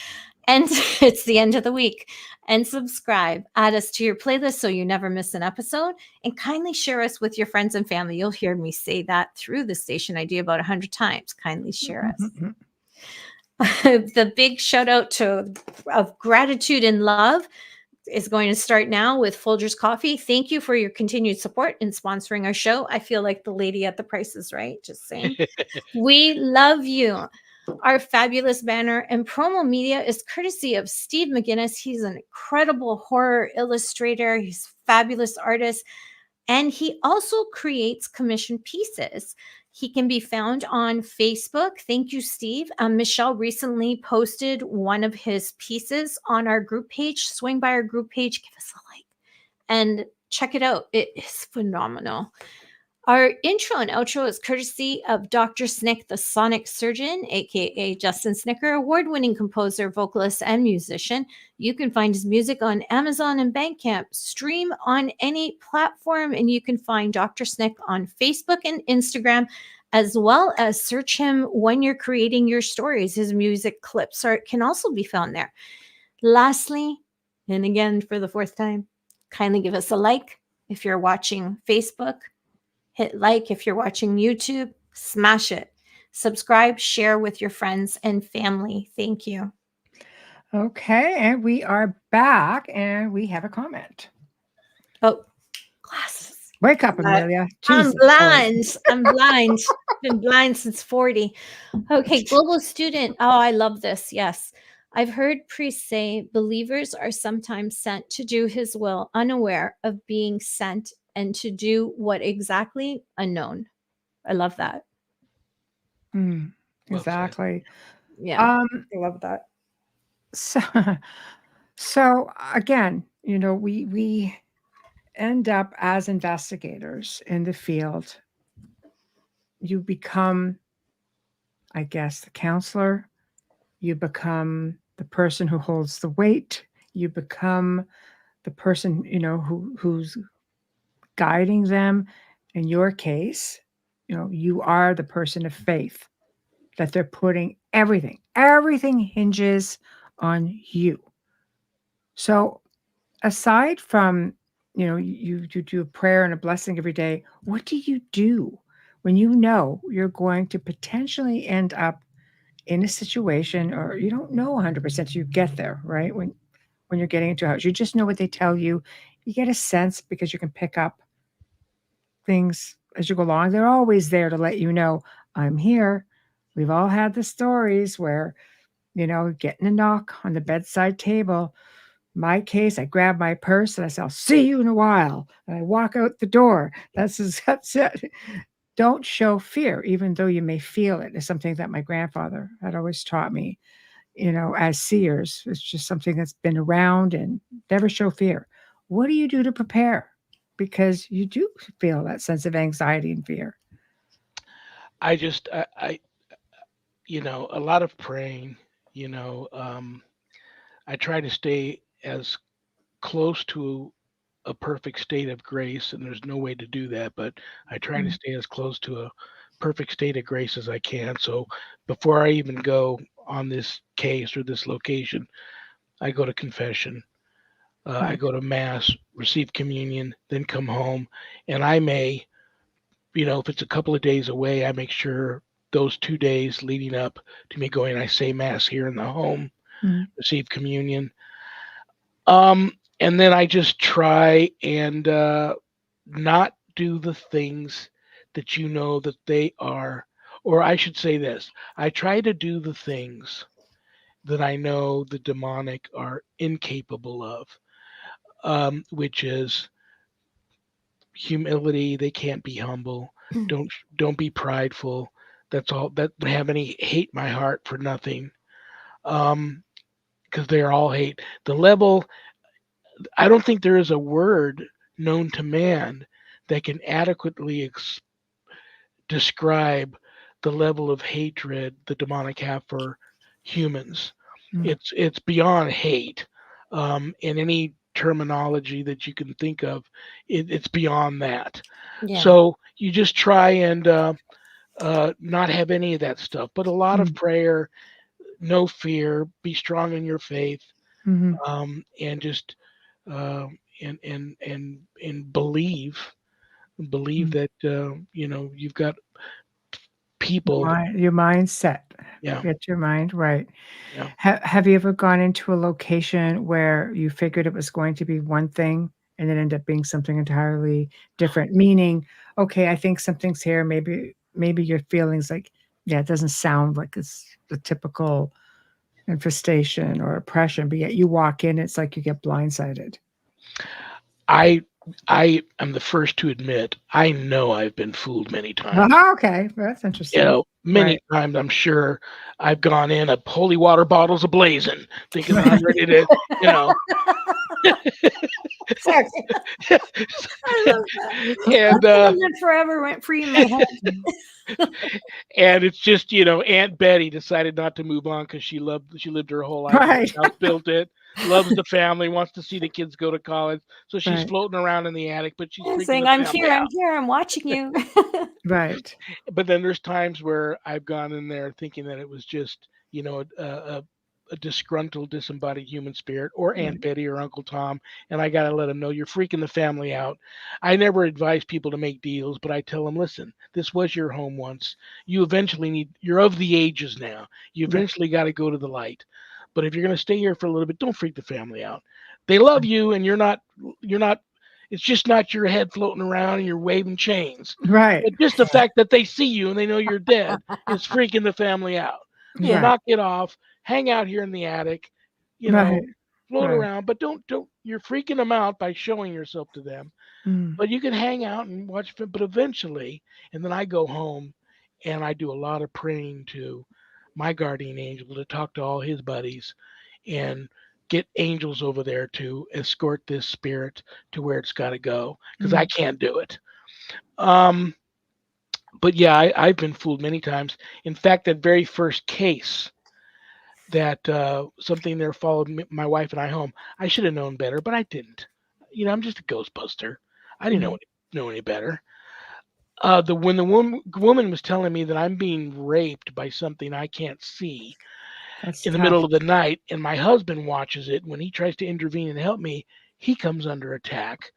and it's the end of the week, and subscribe. Add us to your playlist so you never miss an episode, and kindly share us with your friends and family. You'll hear me say that through the station ID about 100 times. Kindly share us. The big shout out of gratitude and love is going to start now with Folgers Coffee. Thank you for your continued support in sponsoring our show. I feel like the lady at the Price is Right, just saying. We love you. Our fabulous banner and promo media is courtesy of Steve McGinnis. He's an incredible horror illustrator. He's a fabulous artist. And he also creates commissioned pieces. He can be found on Facebook. Thank you, Steve. Michelle recently posted one of his pieces on our group page. Swing by our group page, give us a like, and check it out. It is phenomenal. Our intro and outro is courtesy of Dr. Snick, the sonic surgeon, aka Justin Snicker, award-winning composer, vocalist, and musician. You can find his music on Amazon and Bandcamp. Stream on any platform, and you can find Dr. Snick on Facebook and Instagram, as well as search him when you're creating your stories. His music clips can also be found there. Lastly, and again for the fourth time, kindly give us a like if you're watching Facebook. Hit like if you're watching YouTube. Smash it. Subscribe, share with your friends and family. Thank you.
Okay, and we are back, and we have a comment.
Oh, glasses.
Wake up, Amelia.
I'm blind. I'm blind. Been blind since 40. Okay, global student. Oh, I love this. Yes. I've heard priests say believers are sometimes sent to do his will, unaware of being sent, and to do what exactly? Unknown. I love that.
Exactly.
Yeah. I love that.
So again, we end up as investigators in the field. You become, I guess, the counselor. You become the person who holds the weight. You become the person, who's guiding them. In your case, you are the person of faith, that they're putting everything hinges on you. So aside from, you do a prayer and a blessing every day, what do you do when you know you're going to potentially end up in a situation, or you don't know 100% you get there, right? When you're getting into a house, you just know what they tell you. You get a sense because you can pick up things as you go along. They're always there to let you know, I'm here. We've all had the stories where, getting a knock on the bedside table. My case, I grab my purse and I say, I'll see you in a while. And I walk out the door. That's it. Don't show fear, even though you may feel it. It's something that my grandfather had always taught me, as seers. It's just something that's been around, and never show fear. What do you do to prepare? Because you do feel that sense of anxiety and fear.
I a lot of praying, I try to stay as close to a perfect state of grace, and there's no way to do that, but I try to stay as close to a perfect state of grace as I can. So before I even go on this case or this location, I go to confession. I go to mass, receive communion, then come home, and I may, if it's a couple of days away, I make sure those 2 days leading up to me going, I say mass here in the home, receive communion. And then I just try and not do the things that that they are, or I should say this, I try to do the things that I know the demonic are incapable of. which is humility. They can't be humble. Don't be prideful. That's all. That don't have any hate my heart for nothing, because they are all hate. The level. I don't think there is a word known to man that can adequately describe the level of hatred the demonic have for humans. It's beyond hate. In any terminology that you can think of, it's beyond that. Yeah. So you just try and not have any of that stuff, but a lot of prayer, no fear, be strong in your faith, and just and believe that you've got people.
Your mindset.
Yeah.
Get your mind right.
Yeah.
Have you ever gone into a location where you figured it was going to be one thing and it ended up being something entirely different? Meaning, okay, I think something's here. Maybe your feelings like, yeah, it doesn't sound like it's the typical infestation or oppression, but yet you walk in, it's like you get blindsided.
I am the first to admit I know I've been fooled many times.
Okay, that's interesting.
Many times I'm sure I've gone in, a holy water bottle's ablazing, thinking that I'm ready to,
Sorry. I love that. And forever went free in my head.
And it's just, Aunt Betty decided not to move on because she lived her whole life. Right. House, built it, loves the family, wants to see the kids go to college. So she's floating around in the attic, but she's
saying, I'm here, I'm watching you.
Right.
But then there's times where I've gone in there thinking that it was just, a disgruntled, disembodied human spirit, or Aunt Betty or Uncle Tom, and I got to let them know you're freaking the family out. I never advise people to make deals, but I tell them, listen, this was your home once. You eventually you're of the ages now. You eventually got to go to the light. But if you're going to stay here for a little bit, don't freak the family out. They love you, and you're not, it's just not your head floating around and you're waving chains.
Right.
But just the fact that they see you and they know you're dead is freaking the family out. Yeah. Knock it off. Hang out here in the attic, float around, but don't, you're freaking them out by showing yourself to them. But you can hang out and watch, but eventually, and then I go home and I do a lot of praying to my guardian angel to talk to all his buddies and get angels over there to escort this spirit to where it's got to go, because I can't do it. But yeah, I've been fooled many times. In fact, that very first case that something there followed my wife and I home, I should have known better, but I didn't. I'm just a Ghostbuster. I didn't know any better. When the woman was telling me that I'm being raped by something I can't see in the middle of the night, and my husband watches it, when he tries to intervene and help me, he comes under attack.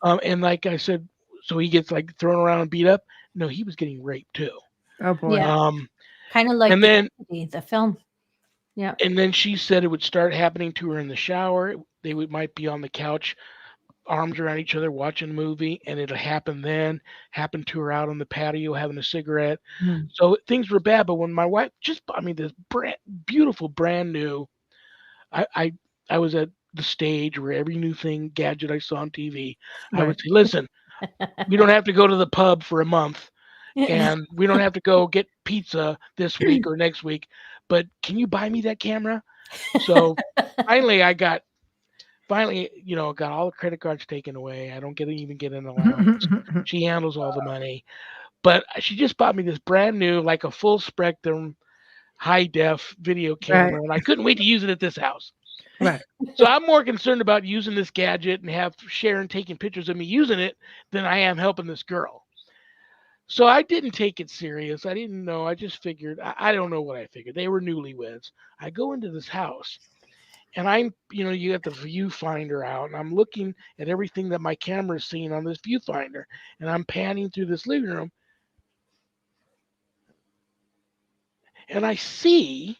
And like I said, so he gets like thrown around and beat up. No, he was getting raped too.
Oh boy.
Yeah. Kind of like
and then
the film. Yeah.
And then she said it would start happening to her in the shower. They might be on the couch, arms around each other, watching a movie, and it'll happen then. Happened to her out on the patio having a cigarette. So things were bad. But when my wife just bought me this beautiful, brand new, I was at the stage where every new gadget I saw on TV, I would say, listen, we don't have to go to the pub for a month. And we don't have to go get pizza this week or next week, but can you buy me that camera? So finally, got all the credit cards taken away. I don't even get an allowance. She handles all the money, but she just bought me this brand new, like a full spectrum, high def video camera, and I couldn't wait to use it at this house.
Right.
So I'm more concerned about using this gadget and have Sharon taking pictures of me using it than I am helping this girl. So I didn't take it serious. I didn't know. I just figured, I don't know what I figured. They were newlyweds. I go into this house and you got the viewfinder out, and I'm looking at everything that my camera is seeing on this viewfinder, and I'm panning through this living room, and I see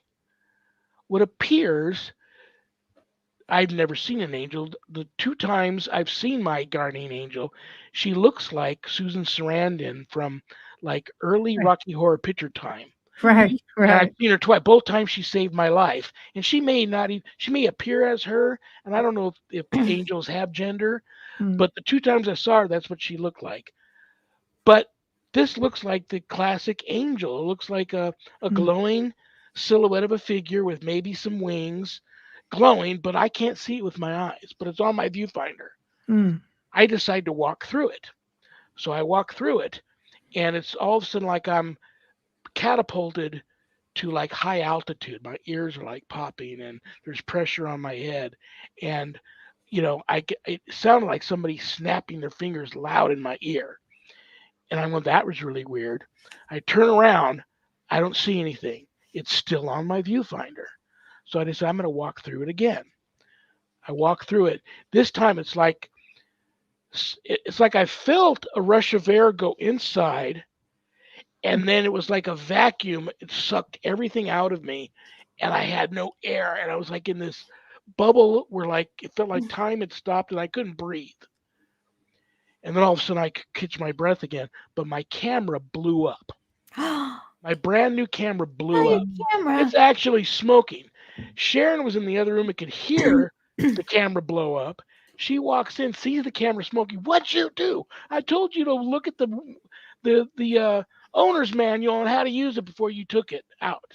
what appears, I've never seen an angel. The 2 times I've seen my guardian angel, she looks like Susan Sarandon from like early Rocky Horror Picture Time.
Right.
And I've seen her twice. Both times she saved my life. And she may not even, she may appear as her. And I don't know if angels have gender, but the 2 times I saw her, that's what she looked like. But this looks like the classic angel. It looks like a glowing silhouette of a figure with maybe some wings glowing, but I can't see it with my eyes, but it's on my viewfinder. I decide to walk through it. So I walk through it, and it's all of a sudden like I'm catapulted to like high altitude. My ears are like popping, and there's pressure on my head, and it sounded like somebody snapping their fingers loud in my ear. And I'm going, that was really weird. I turn around, I don't see anything. It's still on my viewfinder. So I decide I'm going to walk through it again. I walk through it. This time it's like I felt a rush of air go inside, and then it was like a vacuum. It sucked everything out of me, and I had no air, and I was like in this bubble where like it felt like time had stopped and I couldn't breathe. And then all of a sudden I could catch my breath again, but my camera blew up. My brand new camera blew up. It's actually smoking. Sharon was in the other room and could hear the camera blow up. She walks in, sees the camera smoking. What'd you do? I told you to look at the owner's manual on how to use it before you took it out.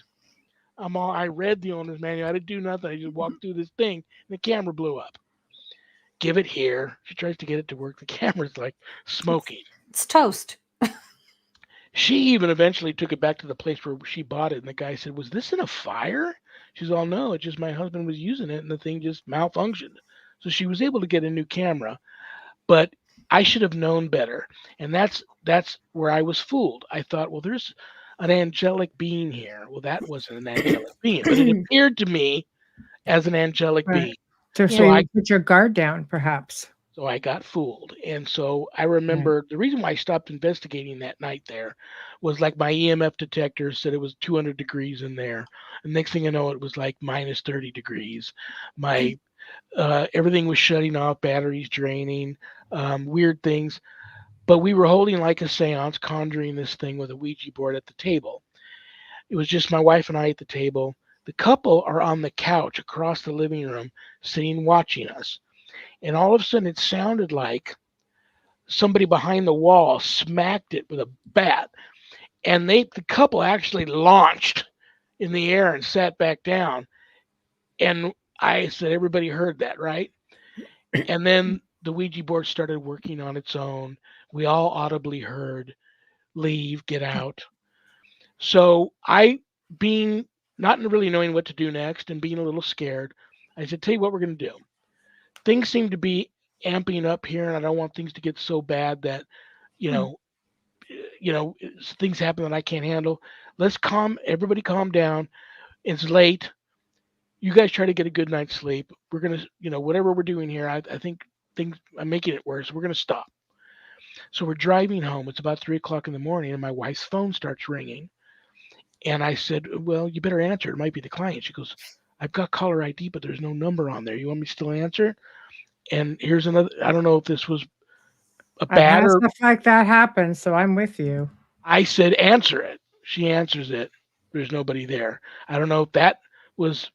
I read the owner's manual. I didn't do nothing. I just walked through this thing, and the camera blew up. Give it here. She tries to get it to work. The camera's like smoking.
It's toast.
She even eventually took it back to the place where she bought it, and the guy said, "Was this in a fire?" She's all, "No, it's just my husband was using it, and the thing just malfunctioned." So she was able to get a new camera, but I should have known better, and that's where I was fooled. I thought, well, there's an angelic being here. Well, that wasn't an angelic being, but it appeared to me as an angelic being.
So you put your guard down, perhaps.
So I got fooled. And so I remember the reason why I stopped investigating that night there was like my EMF detector said it was 200 degrees in there. And next thing I know, it was like minus 30 degrees. My everything was shutting off, batteries draining, weird things. But we were holding like a seance, conjuring this thing with a Ouija board at the table. It was just my wife and I at the table. The couple are on the couch across the living room, sitting watching us. And all of a sudden, it sounded like somebody behind the wall smacked it with a bat. And the couple actually launched in the air and sat back down. And I said, everybody heard that, right? And then the Ouija board started working on its own. We all audibly heard, leave, get out. So I, being not really knowing what to do next and being a little scared, I said, tell you what we're going to do. Things seem to be amping up here, and I don't want things to get so bad that, things happen that I can't handle. Everybody calm down. It's late. You guys try to get a good night's sleep. We're going to, whatever we're doing here, I think I'm making it worse. We're going to stop. So we're driving home. It's about 3:00 in the morning, and my wife's phone starts ringing. And I said, well, you better answer. It might be the client. She goes, I've got caller ID, but there's no number on there. You want me to still answer? And here's another, I don't know if this was a bad or
stuff like that happens, so I'm with you.
I said, answer it. She answers it. There's nobody there. I don't know if that was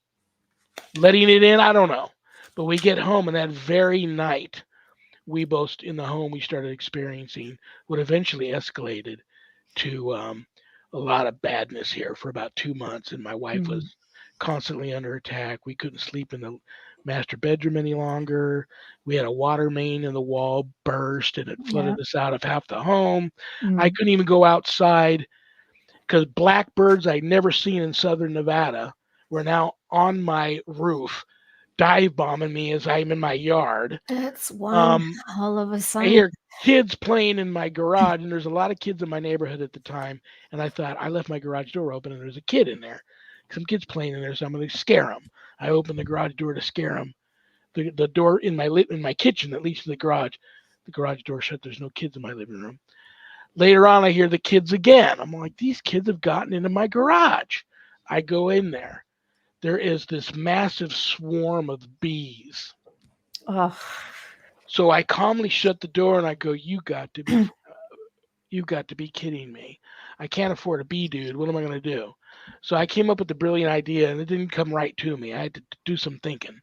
letting it in. I don't know. But we get home, and that very night, we both in the home, we started experiencing what eventually escalated to a lot of badness here for about 2 months. And my wife was constantly under attack. We couldn't sleep in the master bedroom any longer. We had a water main in the wall burst, and it flooded us out of half the home. I couldn't even go outside because blackbirds I'd never seen in southern Nevada were now on my roof, dive bombing me as I'm in my yard.
That's one all of a sudden.
I hear kids playing in my garage, and there's a lot of kids in my neighborhood at the time. And I thought, I left my garage door open, and there's a kid in there. Some kids playing in there, so I'm going to scare them. I opened the garage door to scare them. The door in my kitchen that leads to the garage door shut. There's no kids in my living room. Later on, I hear the kids again. I'm like, these kids have gotten into my garage. I go in there. There is this massive swarm of bees.
Oh.
So I calmly shut the door and I go, you got to be, You've got to be kidding me. I can't afford a B dude. What am I going to do? So I came up with the brilliant idea, and it didn't come right to me. I had to do some thinking.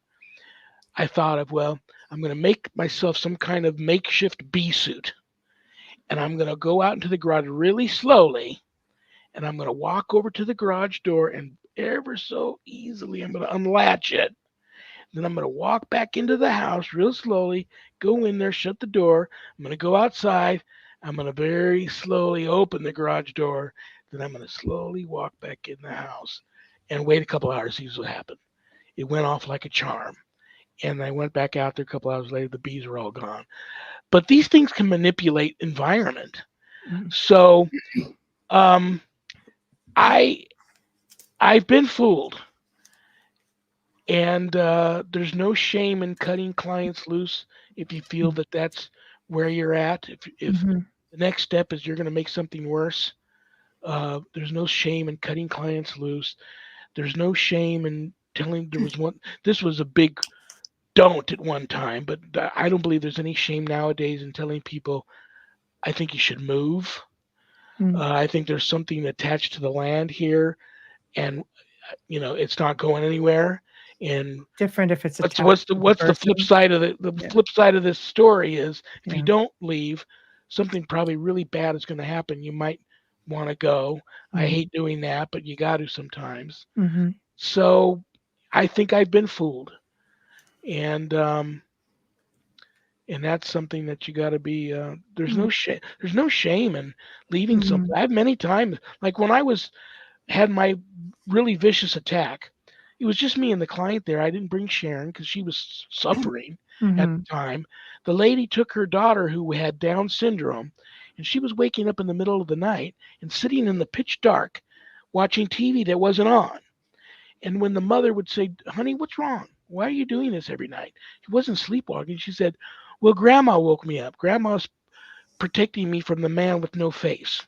I thought of, well, I'm going to make myself some kind of makeshift bee suit, and I'm going to go out into the garage really slowly, and I'm going to walk over to the garage door, and ever so easily I'm going to unlatch it. Then I'm going to walk back into the house real slowly, go in there, shut the door. I'm going to go outside. I'm going to very slowly open the garage door. Then I'm going to slowly walk back in the house and wait a couple hours to see what happened. It went off like a charm. And I went back out there a couple hours later. The bees were all gone. But these things can manipulate environment. So I've been fooled. And there's no shame in cutting clients loose if you feel that that's where you're at. If the next step is you're going to make something worse, there's no shame in cutting clients loose. There's no shame in telling. This was a big don't at one time, but I don't believe there's any shame nowadays in telling people, I think you should move. I think there's something attached to the land here, and it's not going anywhere. And
different if it's
what's the flip side of flip side of this story is if you don't leave, something probably really bad is going to happen. You might want to go. I hate doing that, but you got to sometimes. So I think I've been fooled, and that's something that you got to be. There's no shame. There's no shame in leaving something. I've many times, like when I had my really vicious attack. It was just me and the client there. I didn't bring Sharon because she was suffering at the time. The lady took her daughter who had Down syndrome, and she was waking up in the middle of the night and sitting in the pitch dark watching TV that wasn't on. And when the mother would say, honey, what's wrong? Why are you doing this every night? She wasn't sleepwalking. She said, well, Grandma woke me up. Grandma's protecting me from the man with no face.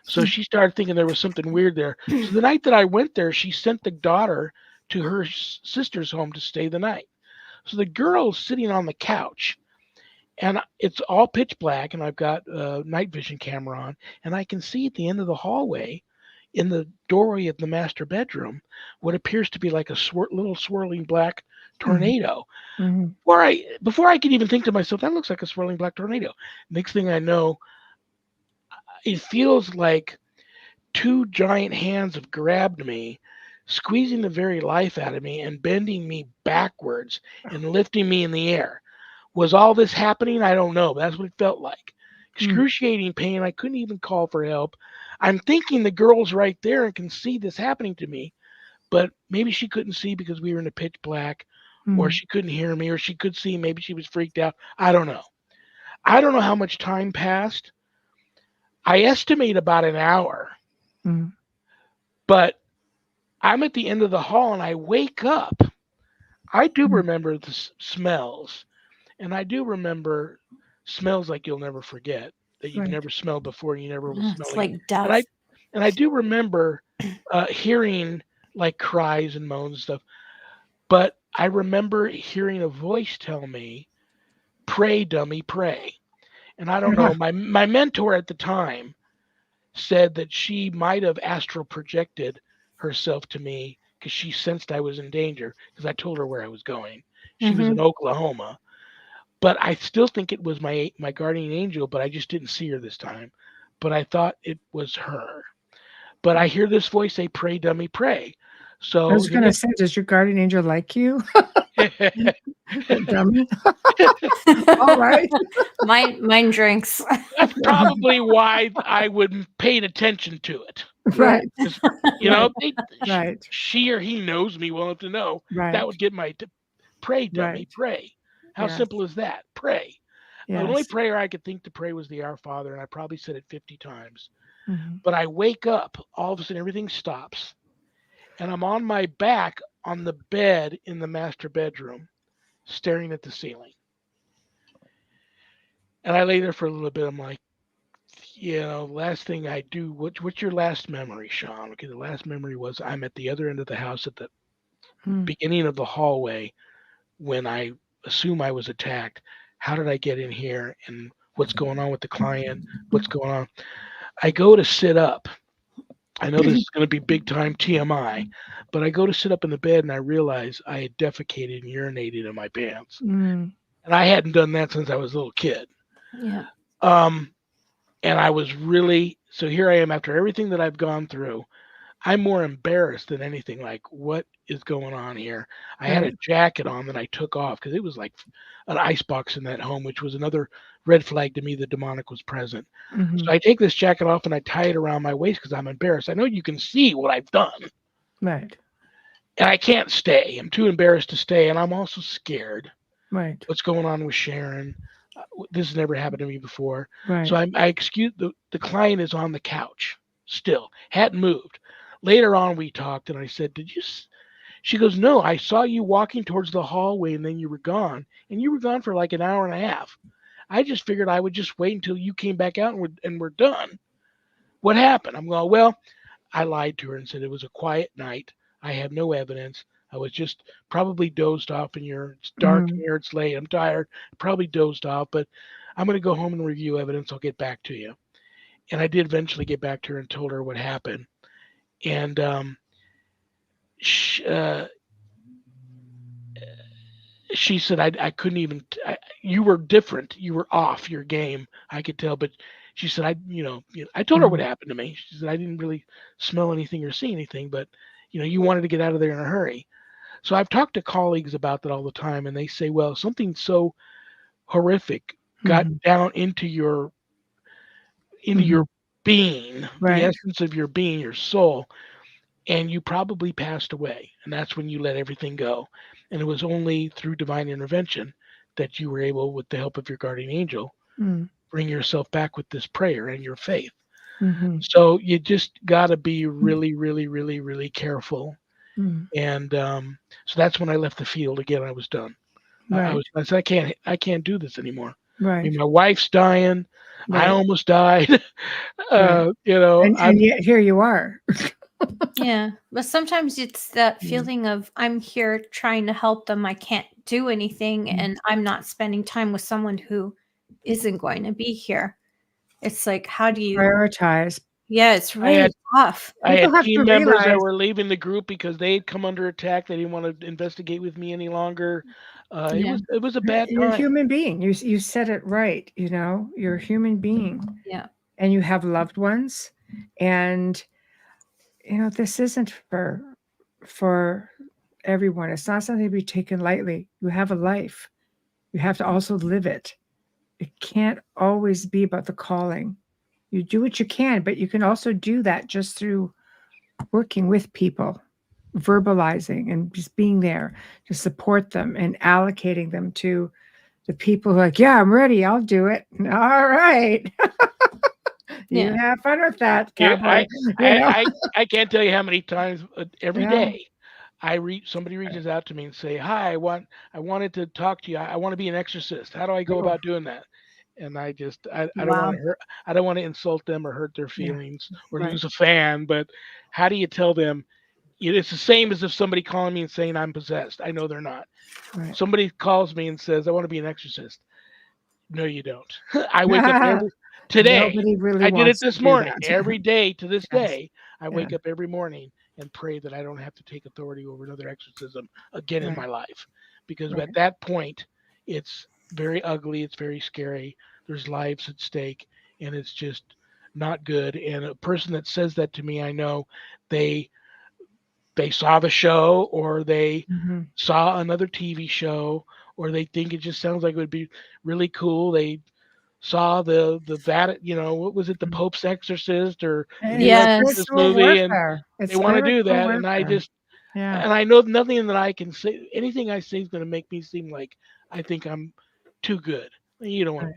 So she started thinking there was something weird there. So the night that I went there, she sent the daughter to her sister's home to stay the night. So the girl's sitting on the couch, and it's all pitch black, and I've got a night vision camera on, and I can see at the end of the hallway, in the doorway of the master bedroom, what appears to be like a little swirling black tornado. Before I could even think to myself, that looks like a swirling black tornado. Next thing I know, it feels like two giant hands have grabbed me, squeezing the very life out of me and bending me backwards and lifting me in the air. Was all this happening? I don't know. That's what it felt like. Excruciating pain. I couldn't even call for help. I'm thinking the girl's right there and can see this happening to me, but maybe she couldn't see because we were in the pitch black, or she couldn't hear me, or she could see. Maybe she was freaked out. I don't know. I don't know how much time passed. I estimate about an hour, but I'm at the end of the hall and I wake up. I do remember the smells, and I do remember smells like you'll never forget, that you've never smelled before and you never will smell again.
Like death.
And I do remember hearing like cries and moans and stuff, but I remember hearing a voice tell me, pray, dummy, pray. And I don't know, my mentor at the time said that she might have astral projected herself to me because she sensed I was in danger because I told her where I was going. She was in Oklahoma. But I still think it was my guardian angel, but I just didn't see her this time. But I thought it was her. But I hear this voice say, pray, dummy, pray. So
I was going to say, does your guardian angel like you? Dummy. All right.
Mine drinks.
That's probably why I would paid attention to it.
Right.
She or he knows me well enough to know that would get my pray, dummy, pray. How simple is that? Pray. The only prayer I could think to pray was the Our Father, and I probably said it 50 times. But I wake up, all of a sudden everything stops, and I'm on my back on the bed in the master bedroom, staring at the ceiling. And I lay there for a little bit. I'm like, last thing I do, what's your last memory, Shawn? Okay, the last memory was I'm at the other end of the house at the beginning of the hallway when I assume I was attacked. How did I get in here? And what's going on with the client, what's going on. I go to sit up. I know this is going to be big time TMI, but I go to sit up in the bed and I realize I had defecated and urinated in my pants. And I hadn't done that since I was a little kid.
Yeah.
And I was really, so here I am after everything that I've gone through. I'm more embarrassed than anything. Like, what is going on here? I had a jacket on that I took off because it was like an icebox in that home, which was another red flag to me. The demonic was present. So I take this jacket off and I tie it around my waist because I'm embarrassed. I know you can see what I've done.
Right.
And I can't stay. I'm too embarrassed to stay. And I'm also scared.
Right.
What's going on with Sharon? This has never happened to me before.
Right.
So I excuse the client is on the couch still, hadn't moved. Later on, we talked, and I said, "Did you?" She goes, "No, I saw you walking towards the hallway, and then you were gone. And you were gone for like an hour and a half. I just figured I would just wait until you came back out and we're done. What happened?" I'm going, "Well, I lied to her and said it was a quiet night. I have no evidence. I was just probably dozed off in here. It's dark in here. It's late. I'm tired. Probably dozed off, but I'm going to go home and review evidence. I'll get back to you." And I did eventually get back to her and told her what happened. And she said, I couldn't even, you were different. You were off your game. I could tell. But she said, I told her what happened to me. She said, I didn't really smell anything or see anything, but, you wanted to get out of there in a hurry. So I've talked to colleagues about that all the time. And they say, well, something so horrific got down into your being, the essence of your being, your soul, and you probably passed away. And that's when you let everything go. And it was only through divine intervention that you were able, with the help of your guardian angel, bring yourself back with this prayer and your faith. So you just got to be really, really, really, really careful. And so that's when I left the field again. I was done. I said, I can't do this anymore. I mean, my wife's dying. I almost died.
And yet here you are.
Yeah, but sometimes it's that feeling of I'm here trying to help them. I can't do anything, and I'm not spending time with someone who isn't going to be here. It's like, how do you
prioritize?
Yeah, it's really tough.
I had team members that were leaving the group because they had come under attack. They didn't want to investigate with me any longer. It was a bad time.
You're a human being. You said it right. You're a human being.
Yeah.
And you have loved ones, and this isn't for everyone. It's not something to be taken lightly. You have a life. You have to also live it. It can't always be about the calling. You do what you can, but you can also do that just through working with people, verbalizing and just being there to support them and allocating them to the people who are like, yeah, I'm ready. I'll do it. All right. You have fun with that, cowboy.
I can't tell you how many times every day somebody reaches out to me and say, "Hi, I wanted to talk to you. I want to be an exorcist. How do I go about doing that?" And I don't want to insult them or hurt their feelings or lose a fan. But how do you tell them? It's the same as if somebody calling me and saying I'm possessed. I know they're not. Right. Somebody calls me and says, "I want to be an exorcist." No, you don't. I wake up today.
Really
I did it this morning. Every day to this day, I wake up every morning and pray that I don't have to take authority over another exorcism again in my life. Because at that point, it's very ugly. It's very scary. There's lives at stake, and it's just not good. And a person that says that to me, I know they saw the show, or they saw another TV show, or they think it just sounds like it would be really cool. They saw the what was it, the Pope's Exorcist or the Exorcist movie, and they want to do that. And I just and I know nothing that I can say, anything I say is going to make me seem like I think I'm too good. You don't want,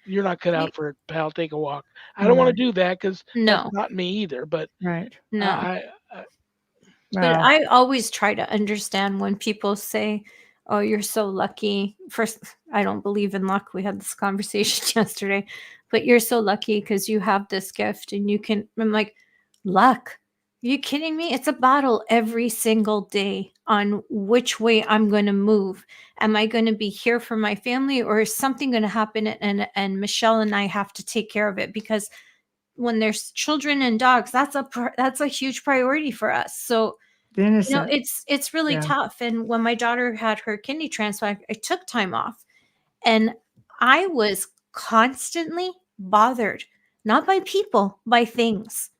you're not cut out for it, pal. Take a walk. I don't want to do that because that's not me either. But
but I always try to understand when people say, "Oh, you're so lucky." First, I don't believe in luck. We had this conversation yesterday, but you're so lucky because you have this gift and you can. I'm like, luck. You kidding me? It's a battle every single day on which way I'm going to move. Am I going to be here for my family, or is something going to happen and Michelle and I have to take care of it? Because when there's children and dogs, that's a huge priority for us. So it's really tough. And when my daughter had her kidney transplant, I took time off, and I was constantly bothered, not by people, by things.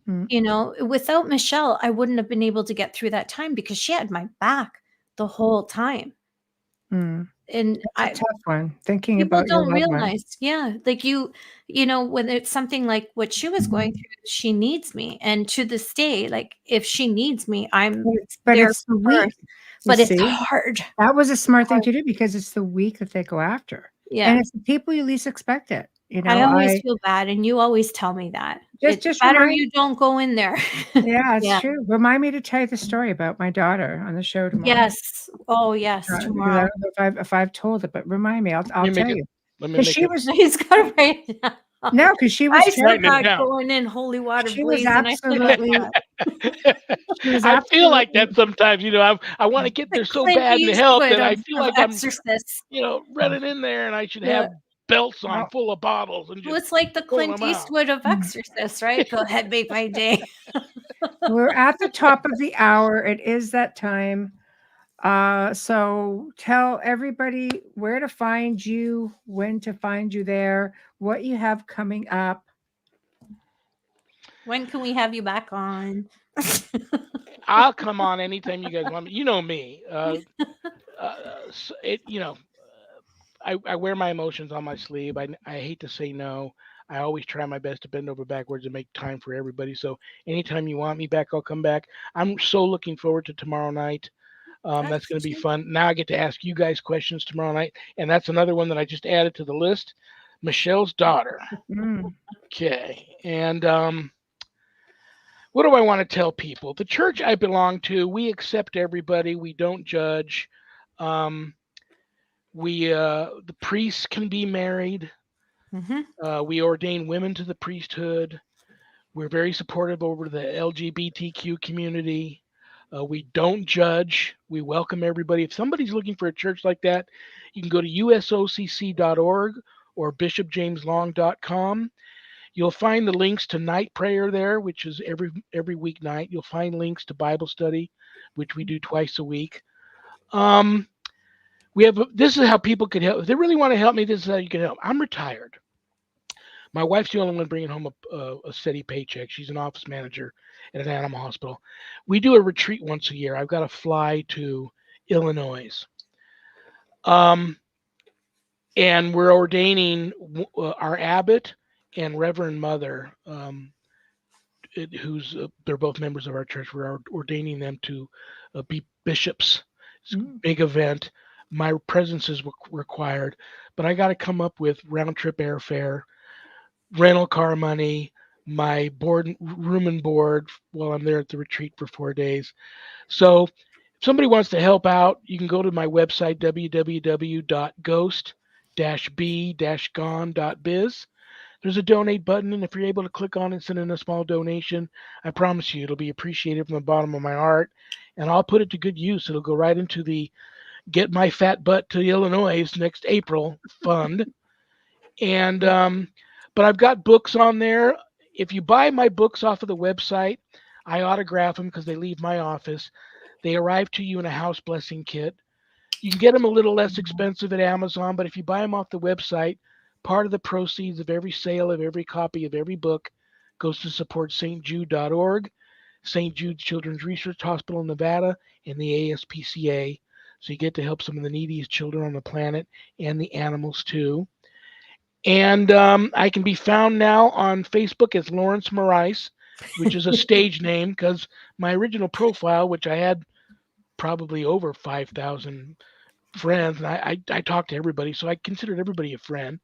Without Michelle, I wouldn't have been able to get through that time because she had my back the whole time. And
that's a tough one. Thinking
people
about your
don't
loved one.
realize, like when it's something like what she was going through, she needs me, and to this day, like if she needs me, I'm there
it's
for her. But it's hard.
That was a smart thing to do because it's the weak that they go after.
Yeah,
and it's the people you least expect it.
I always feel bad, and you always tell me that. It's better you don't go in there.
Yeah, it's true. Remind me to tell you the story about my daughter on the show tomorrow.
Yes. Oh, yes, tomorrow.
I don't know if I've told it, but remind me. I'll tell you.
Because she was. He's got to write it down.
No, because she was.
I still not going in holy water.
She was absolutely.
I feel like that sometimes. I want to get there so bad and help that I feel like I'm, running in there, and I should have belts on full of bottles and just
it's like the Clint Eastwood of Exorcists, right? Go ahead, make my day.
We're at the top of the hour. It is that time. So tell everybody where to find you, when to find you there, what you have coming up.
When can we have you back on?
I'll come on anytime you guys want me. You know me. I wear my emotions on my sleeve. I hate to say no. I always try my best to bend over backwards and make time for everybody. So anytime you want me back, I'll come back. I'm so looking forward to tomorrow night. That's going to be fun. Now I get to ask you guys questions tomorrow night. And that's another one that I just added to the list. Michelle's daughter. Okay. And what do I want to tell people? The church I belong to, we accept everybody. We don't judge. The priests can be married. We ordain women to the priesthood. We're very supportive over the LGBTQ community. We don't judge. We welcome everybody. If somebody's looking for a church like that, you can go to usocc.org or bishopjameslong.com. You'll find the links to night prayer there, which is every weeknight. You'll find links to Bible study, which we do twice a week. This is how people could help. If they really want to help me, this is how you can help. I'm retired. My wife's the only one bringing home a steady paycheck. She's an office manager at an animal hospital. We do a retreat once a year. I've got to fly to Illinois. And we're ordaining our abbot and Reverend Mother, they're both members of our church. We're ordaining them to be bishops. It's a big event. My presence is required, but I got to come up with round trip airfare, rental car money, my room and board while I'm there at the retreat for 4 days. So if somebody wants to help out, you can go to my website, www.Ghost-B-Gone.biz. There's a donate button, and if you're able to click on it and send in a small donation, I promise you it'll be appreciated from the bottom of my heart, and I'll put it to good use. It'll go right into the Get My Fat Butt to Illinois next April fund. And but I've got books on there. If you buy my books off of the website, I autograph them because they leave my office. They arrive to you in a house blessing kit. You can get them a little less expensive at Amazon, but if you buy them off the website, part of the proceeds of every sale of every copy of every book goes to support stjude.org, St. Jude Children's Research Hospital in Nevada, and the ASPCA. So you get to help some of the neediest children on the planet and the animals too. And I can be found now on Facebook as Lawrence Morais, which is a stage name because my original profile, which I had probably over 5,000 friends, and I talked to everybody, so I considered everybody a friend.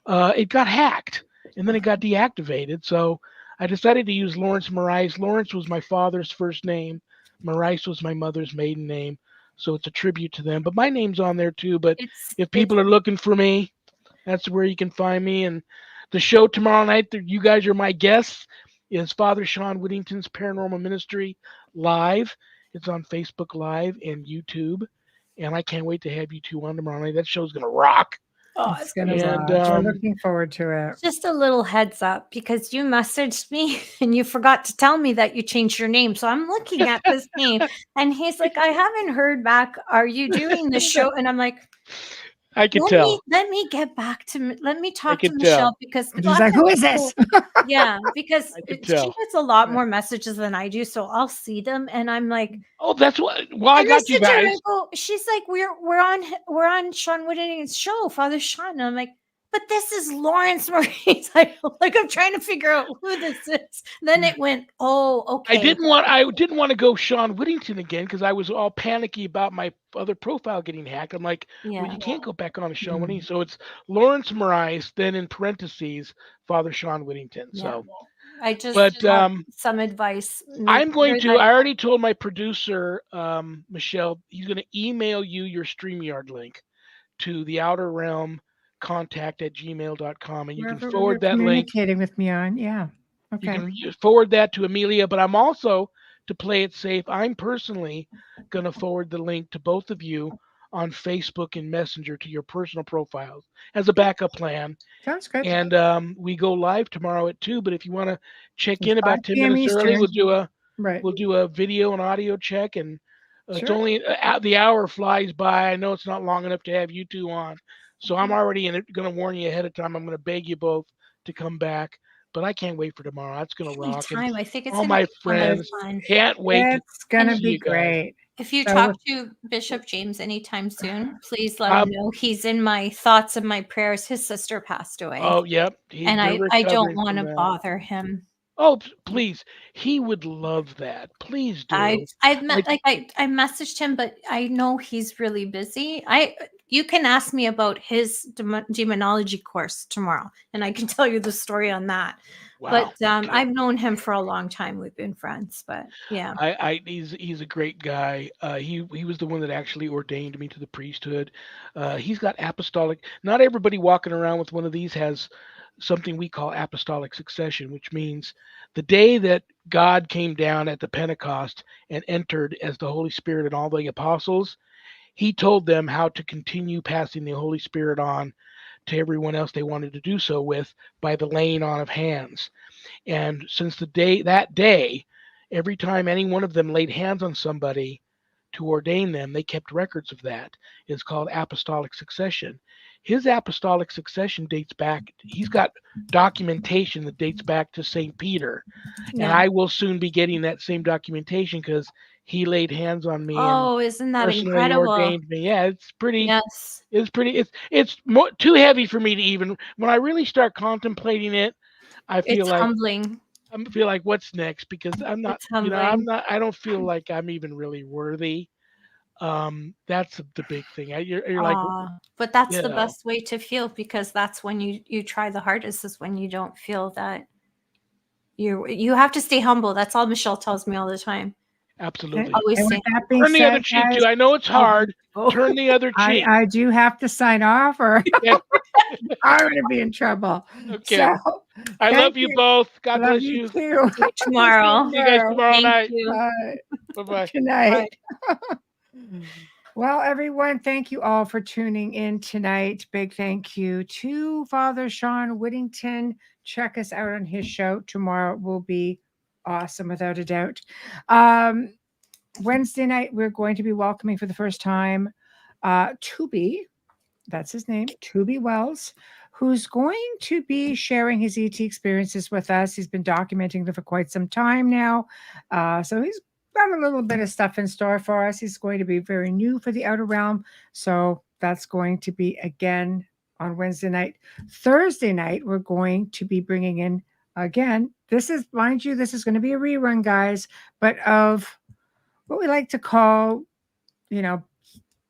It got hacked, and then it got deactivated. So I decided to use Lawrence Morais. Lawrence was my father's first name. Morais was my mother's maiden name. So it's a tribute to them. But my name's on there too. But if people are looking for me, that's where you can find me. And the show tomorrow night, you guys are my guests. is Father Shawn Whittington's Paranormal Ministry Live. It's on Facebook Live and YouTube. And I can't wait to have you two on tomorrow night. That show's going to rock.
Oh, it's going to rock. We're looking forward to it.
Just a little heads up, because you messaged me and you forgot to tell me that you changed your name. So I'm looking at this name and he's like, I haven't heard back. Are you doing the show? And I'm like,
I can tell.
Let me get back to, let me talk to Michelle, because
he's like, who is this?
Yeah, because she gets a lot more messages than I do, so I'll see them, and I'm like,
oh, that's what. Well, I got you guys.
She's like, we're on Shawn Whittington's show, Father Shawn. And I'm like, but this is Lawrence Marie's. Like I'm trying to figure out who this is. Then it went, oh, okay.
I didn't want to go Shawn Whittington again because I was all panicky about my other profile getting hacked. I'm like, well, you can't go back on the show. So it's Lawrence Marais, then in parentheses, Father Shawn Whittington. So
I just want some advice.
I'm going to. I already told my producer, Michelle, he's going to email you your StreamYard link to theouterrealmcontact@gmail.com, and you can forward that link.
Communicating with me on, okay.
You can forward that to Amelia, but I'm also, to play it safe, I'm personally going to forward the link to both of you on Facebook and Messenger to your personal profiles as a backup plan.
Sounds good.
And we go live tomorrow at 2. But if you want to check in about 10 minutes early, we'll do a video and audio check. And it's only the hour flies by. I know it's not long enough to have you two on, so I'm already going to warn you ahead of time. I'm going to beg you both to come back. But I can't wait for tomorrow. That's going to rock.
I think it's
all my friends can't wait.
It's going to be great.
If you talk to Bishop James anytime soon, please let him know he's in my thoughts and my prayers. His sister passed away.
Oh, yep.
And I don't want to bother him.
Oh, please. He would love that. Please do.
I messaged him, but I know he's really busy. You can ask me about his demonology course tomorrow, and I can tell you the story on that. Wow. But I've known him for a long time. We've been friends, but yeah.
He's a great guy. He was the one that actually ordained me to the priesthood. He's got apostolic. Not everybody walking around with one of these has something we call apostolic succession, which means the day that God came down at the Pentecost and entered as the Holy Spirit and all the apostles, he told them how to continue passing the Holy Spirit on to everyone else they wanted to do so with by the laying on of hands. And since that day, every time any one of them laid hands on somebody to ordain them, they kept records of that. It's called apostolic succession. His apostolic succession dates back, he's got documentation that dates back to St. Peter. Yeah. And I will soon be getting that same documentation because he laid hands on me.
Oh, isn't that incredible?
Ordained me. Yeah, it's pretty. Yes. It's pretty. It's too heavy for me to even. When I really start contemplating it, I feel like
humbling.
I feel like what's next, because I'm not. I don't feel like I'm even really worthy. That's the big thing. You're like,
but that's the best way to feel, because that's when you try the hardest, is when you don't feel that you have to stay humble. That's all Michelle tells me all the time.
Absolutely.
Always
turn the other cheek too. I know it's hard. Turn the other cheek.
I do have to sign off, or I'm going to be in trouble.
Okay. So, I love you both. God bless you.
Too.
Tomorrow.
See you guys tomorrow night.
Bye-bye. Good night. Well, everyone, thank you all for tuning in tonight. Big thank you to Father Shawn Whittington. Check us out on his show. Tomorrow will be awesome, without a doubt. Wednesday night, we're going to be welcoming for the first time Tubi, that's his name, Tubi Wells, who's going to be sharing his ET experiences with us. He's been documenting them for quite some time now. So he's got a little bit of stuff in store for us. He's going to be very new for the Outer Realm. So that's going to be again on Wednesday night. Thursday night, we're going to be bringing in, again, this is, mind you, this is going to be a rerun, guys, but of what we like to call,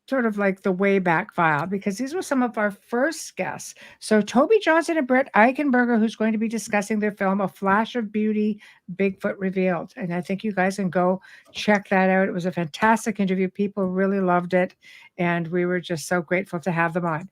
sort of like the Wayback File, because these were some of our first guests. So Toby Johnson and Britt Eichenberger, who's going to be discussing their film, A Flash of Beauty, Bigfoot Revealed. And I think you guys can go check that out. It was a fantastic interview. People really loved it. And we were just so grateful to have them on.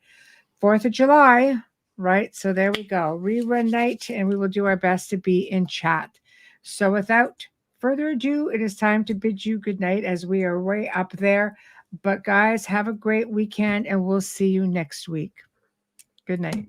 4th of July, right? So there we go. Rerun night, and we will do our best to be in chat. So without further ado, it is time to bid you good night as we are way up there. But guys, have a great weekend and we'll see you next week. Good night.